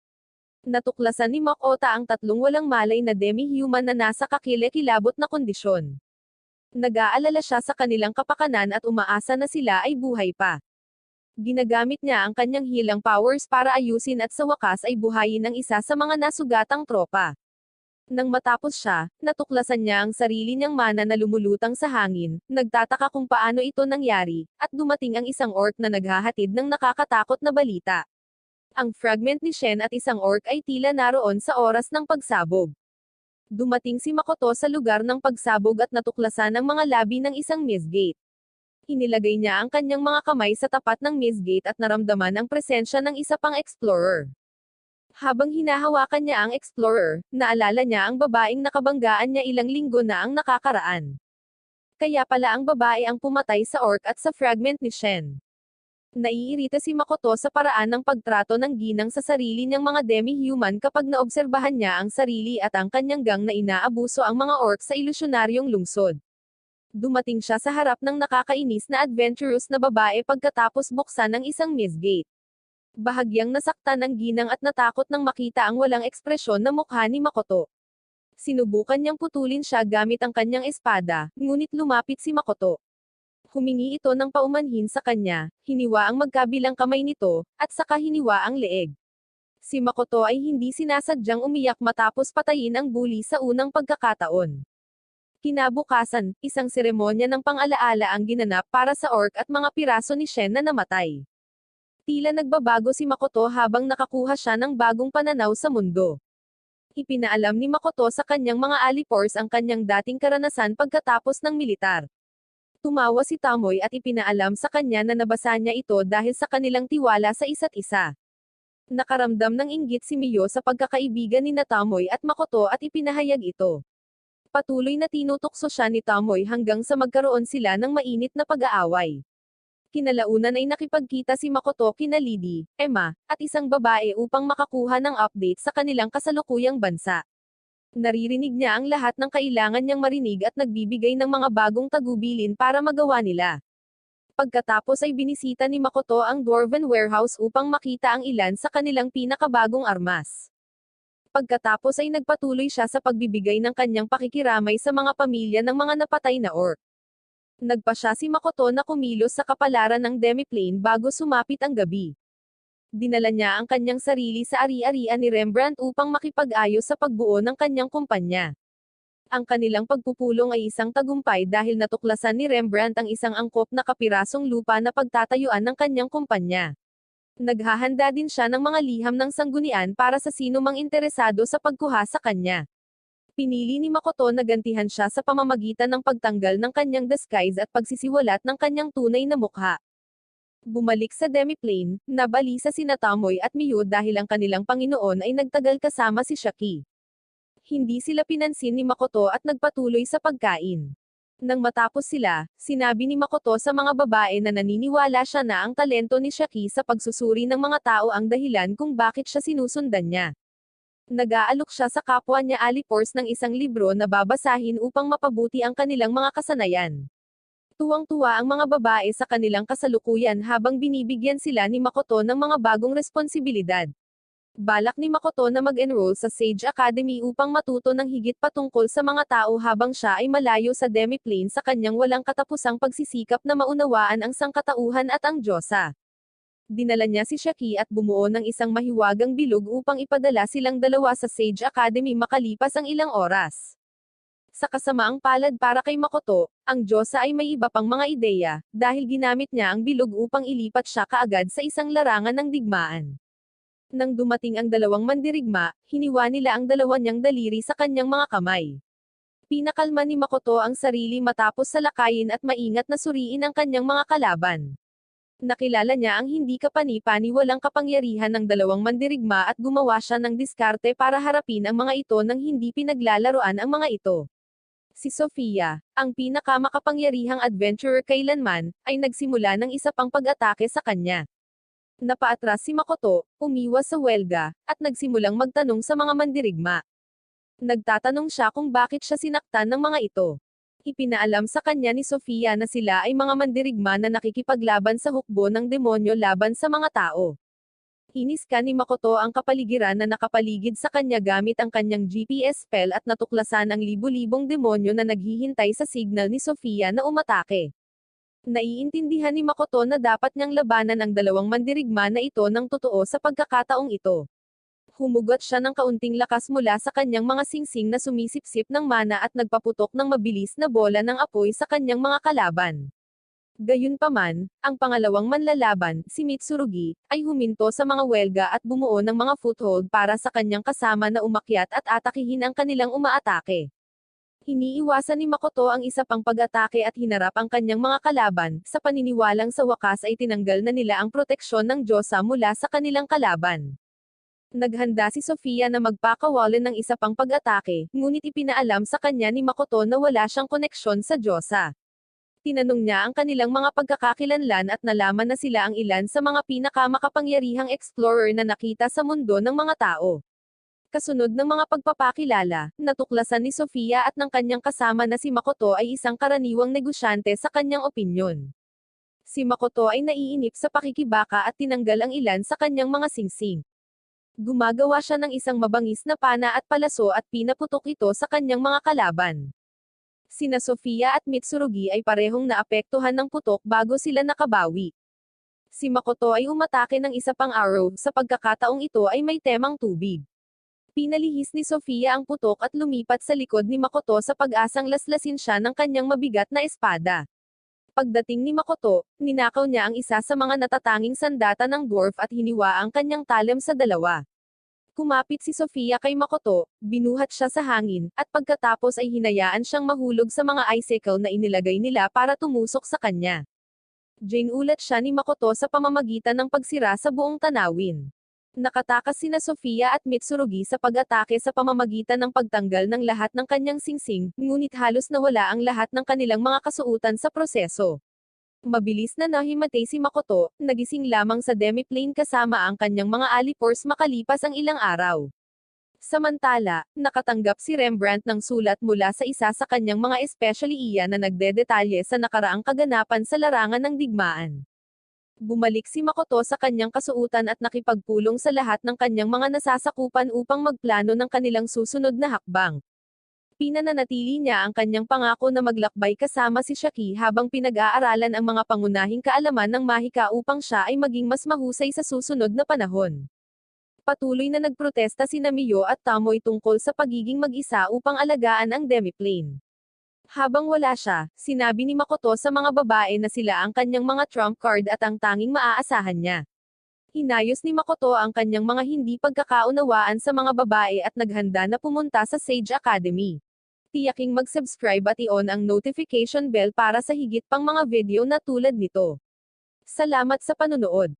Natuklasan ni Makoto ang tatlong walang malay na demi-human na nasa kakilakilabot na kondisyon. Nag-aalala siya sa kanilang kapakanan at umaasa na sila ay buhay pa. Ginagamit niya ang kanyang healing powers para ayusin at sa wakas ay buhayin ang isa sa mga nasugatang tropa. Nang matapos siya, natuklasan niya ang sarili niyang mana na lumulutang sa hangin, nagtataka kung paano ito nangyari, at dumating ang isang orc na naghahatid ng nakakatakot na balita. Ang fragment ni Shen at isang orc ay tila naroon sa oras ng pagsabog. Dumating si Makoto sa lugar ng pagsabog at natuklasan ang mga labi ng isang maze gate. Inilagay niya ang kanyang mga kamay sa tapat ng maze gate at naramdaman ang presensya ng isa pang explorer. Habang hinahawakan niya ang explorer, naalala niya ang babaeng nakabanggaan niya ilang linggo na ang nakakaraan. Kaya pala ang babae ang pumatay sa orc at sa fragment ni Shen. Naiirita si Makoto sa paraan ng pagtrato ng ginang sa sarili niyang mga demi-human kapag naobserbahan niya ang sarili at ang kanyang gang na inaabuso ang mga orc sa ilusyonaryong lungsod. Dumating siya sa harap ng nakakainis na adventurous na babae pagkatapos buksan ng isang maze gate. Bahagyang nasaktan ang ginang at natakot nang makita ang walang ekspresyon na mukha ni Makoto. Sinubukan niyang putulin siya gamit ang kanyang espada, ngunit lumapit si Makoto. Humingi ito ng paumanhin sa kanya, hiniwa ang magkabilang kamay nito, at saka hiniwa ang leeg. Si Makoto ay hindi sinasadyang umiyak matapos patayin ang bully sa unang pagkakataon. Kinabukasan, isang seremonya ng pang-alaala ang ginanap para sa orc at mga piraso ni Shen na namatay. Tila nagbabago si Makoto habang nakakuha siya ng bagong pananaw sa mundo. Ipinaalam ni Makoto sa kanyang mga alipors ang kanyang dating karanasan pagkatapos ng militar. Tumawa si Tamoy at ipinaalam sa kanya na nabasa niya ito dahil sa kanilang tiwala sa isa't isa. Nakaramdam ng inggit si Miyo sa pagkakaibigan ni Tamoy at Makoto at ipinahayag ito. Patuloy na tinutokso siya ni Tamoy hanggang sa magkaroon sila ng mainit na pag-aaway. Kinalaunan ay nakipagkita si Makoto kina Lady, Emma, at isang babae upang makakuha ng update sa kanilang kasalukuyang bansa. Naririnig niya ang lahat ng kailangan niyang marinig at nagbibigay ng mga bagong tagubilin para magawa nila. Pagkatapos ay binisita ni Makoto ang Dwarven Warehouse upang makita ang ilan sa kanilang pinakabagong armas. Pagkatapos ay nagpatuloy siya sa pagbibigay ng kanyang pakikiramay sa mga pamilya ng mga napatay na orc. Nagpa siya si Makoto na kumilos sa kapalaran ng demiplane bago sumapit ang gabi. Dinala niya ang kanyang sarili sa ari-arian ni Rembrandt upang makipag-ayos sa pagbuo ng kanyang kumpanya. Ang kanilang pagpupulong ay isang tagumpay dahil natuklasan ni Rembrandt ang isang angkop na kapirasong lupa na pagtatayuan ng kanyang kumpanya. Naghahanda din siya ng mga liham ng sanggunian para sa sino mang interesado sa pagkuha sa kanya. Pinili ni Makoto na gantihan siya sa pamamagitan ng pagtanggal ng kanyang disguise at pagsisiwalat ng kanyang tunay na mukha. Bumalik sa demiplane, nabalisa sina Tamoy at Miyo dahil ang kanilang Panginoon ay nagtagal kasama si Shaki. Hindi sila pinansin ni Makoto at nagpatuloy sa pagkain. Nang matapos sila, sinabi ni Makoto sa mga babae na naniniwala siya na ang talento ni Shaki sa pagsusuri ng mga tao ang dahilan kung bakit siya sinusundan niya. Nag-aalok siya sa kapwa niya alipors ng isang libro na babasahin upang mapabuti ang kanilang mga kasanayan. Tuwang-tuwa ang mga babae sa kanilang kasalukuyan habang binibigyan sila ni Makoto ng mga bagong responsibilidad. Balak ni Makoto na mag-enroll sa Sage Academy upang matuto ng higit patungkol sa mga tao habang siya ay malayo sa demiplane sa kanyang walang katapusang pagsisikap na maunawaan ang sangkatauhan at ang Diyosa. Dinala niya si Shaki at bumuo ng isang mahiwagang bilog upang ipadala silang dalawa sa Sage Academy makalipas ang ilang oras. Sa kasamaang palad para kay Makoto, ang Diyosa ay may iba pang mga ideya, dahil ginamit niya ang bilog upang ilipat siya kaagad sa isang larangan ng digmaan. Nang dumating ang dalawang mandirigma, hiniwa nila ang dalawa niyang daliri sa kanyang mga kamay. Pinakalma ni Makoto ang sarili matapos salakayin at maingat na suriin ang kanyang mga kalaban. Nakilala niya ang hindi kapani-paniwalang kapangyarihan ng dalawang mandirigma at gumawa siya ng diskarte para harapin ang mga ito nang hindi pinaglalaroan ang mga ito. Si Sofia, ang pinakamakapangyarihang adventurer kailanman, ay nagsimula ng isa pang pag-atake sa kanya. Napaatras si Makoto, umiwas sa welga, at nagsimulang magtanong sa mga mandirigma. Nagtatanong siya kung bakit siya sinaktan ng mga ito. Ipinaalam sa kanya ni Sofia na sila ay mga mandirigma na nakikipaglaban sa hukbo ng demonyo laban sa mga tao. Hiniska ni Makoto ang kapaligiran na nakapaligid sa kanya gamit ang kanyang GPS spell at natuklasan ang libu-libong demonyo na naghihintay sa signal ni Sofia na umatake. Naiintindihan ni Makoto na dapat niyang labanan ang dalawang mandirigma na ito ng totoo sa pagkakataong ito. Humugot siya ng kaunting lakas mula sa kanyang mga singsing na sumisipsip ng mana at nagpaputok ng mabilis na bola ng apoy sa kanyang mga kalaban. Gayunpaman, ang pangalawang manlalaban, si Mitsurugi, ay huminto sa mga welga at bumuo ng mga foothold para sa kanyang kasama na umakyat at atakihin ang kanilang umaatake. Iniiwasan ni Makoto ang isa pang pag-atake at hinarap ang kanyang mga kalaban, sa paniniwalang sa wakas ay tinanggal na nila ang proteksyon ng Diyosa mula sa kanilang kalaban. Naghanda si Sofia na magpakawalan ng isa pang pag-atake, ngunit ipinaalam sa kanya ni Makoto na wala siyang koneksyon sa Diyosa. Tinanong niya ang kanilang mga pagkakakilanlan at nalaman na sila ang ilan sa mga pinakamakapangyarihang explorer na nakita sa mundo ng mga tao. Kasunod ng mga pagpapakilala, natuklasan ni Sofia at ng kanyang kasama na si Makoto ay isang karaniwang negosyante sa kanyang opinyon. Si Makoto ay naiinip sa pakikibaka at tinanggal ang ilan sa kanyang mga singsing. Gumagawa siya ng isang mabangis na pana at palaso at pinaputok ito sa kanyang mga kalaban. Sina Sofia at Mitsurugi ay parehong naapektuhan ng putok bago sila nakabawi. Si Makoto ay umatake ng isa pang arrow, sa pagkakataong ito ay may temang tubig. Pinalihis ni Sofia ang putok at lumipat sa likod ni Makoto sa pag-asang laslasin siya ng kanyang mabigat na espada. Pagdating ni Makoto, ninakaw niya ang isa sa mga natatanging sandata ng dwarf at hiniwa ang kanyang talem sa dalawa. Kumapit si Sofia kay Makoto, binuhat siya sa hangin, at pagkatapos ay hinayaan siyang mahulog sa mga icicle na inilagay nila para tumusok sa kanya. Ginulat siya ni Makoto sa pamamagitan ng pagsira sa buong tanawin. Nakatakas sina Sofia at Mitsurugi sa pag-atake sa pamamagitan ng pagtanggal ng lahat ng kanyang singsing, ngunit halos nawala ang lahat ng kanilang mga kasuutan sa proseso. Mabilis na nahimatay si Makoto, nagising lamang sa demiplane kasama ang kanyang mga alipores makalipas ang ilang araw. Samantala, nakatanggap si Rembrandt ng sulat mula sa isa sa kanyang mga espesyaliya na nagdedetalye sa nakaraang kaganapan sa larangan ng digmaan. Bumalik si Makoto sa kanyang kasuutan at nakipagpulong sa lahat ng kanyang mga nasasakupan upang magplano ng kanilang susunod na hakbang. Pinananatili niya ang kanyang pangako na maglakbay kasama si Shaki habang pinag-aaralan ang mga pangunahing kaalaman ng mahika upang siya ay maging mas mahusay sa susunod na panahon. Patuloy na nagprotesta sina Miyo at Tamoy tungkol sa pagiging mag-isa upang alagaan ang demiplane. Habang wala siya, sinabi ni Makoto sa mga babae na sila ang kanyang mga trump card at ang tanging maaasahan niya. Inayos ni Makoto ang kanyang mga hindi pagkakaunawaan sa mga babae at naghanda na pumunta sa Sage Academy. Tiyaking mag-subscribe at i-on ang notification bell para sa higit pang mga video na tulad nito. Salamat sa panunood.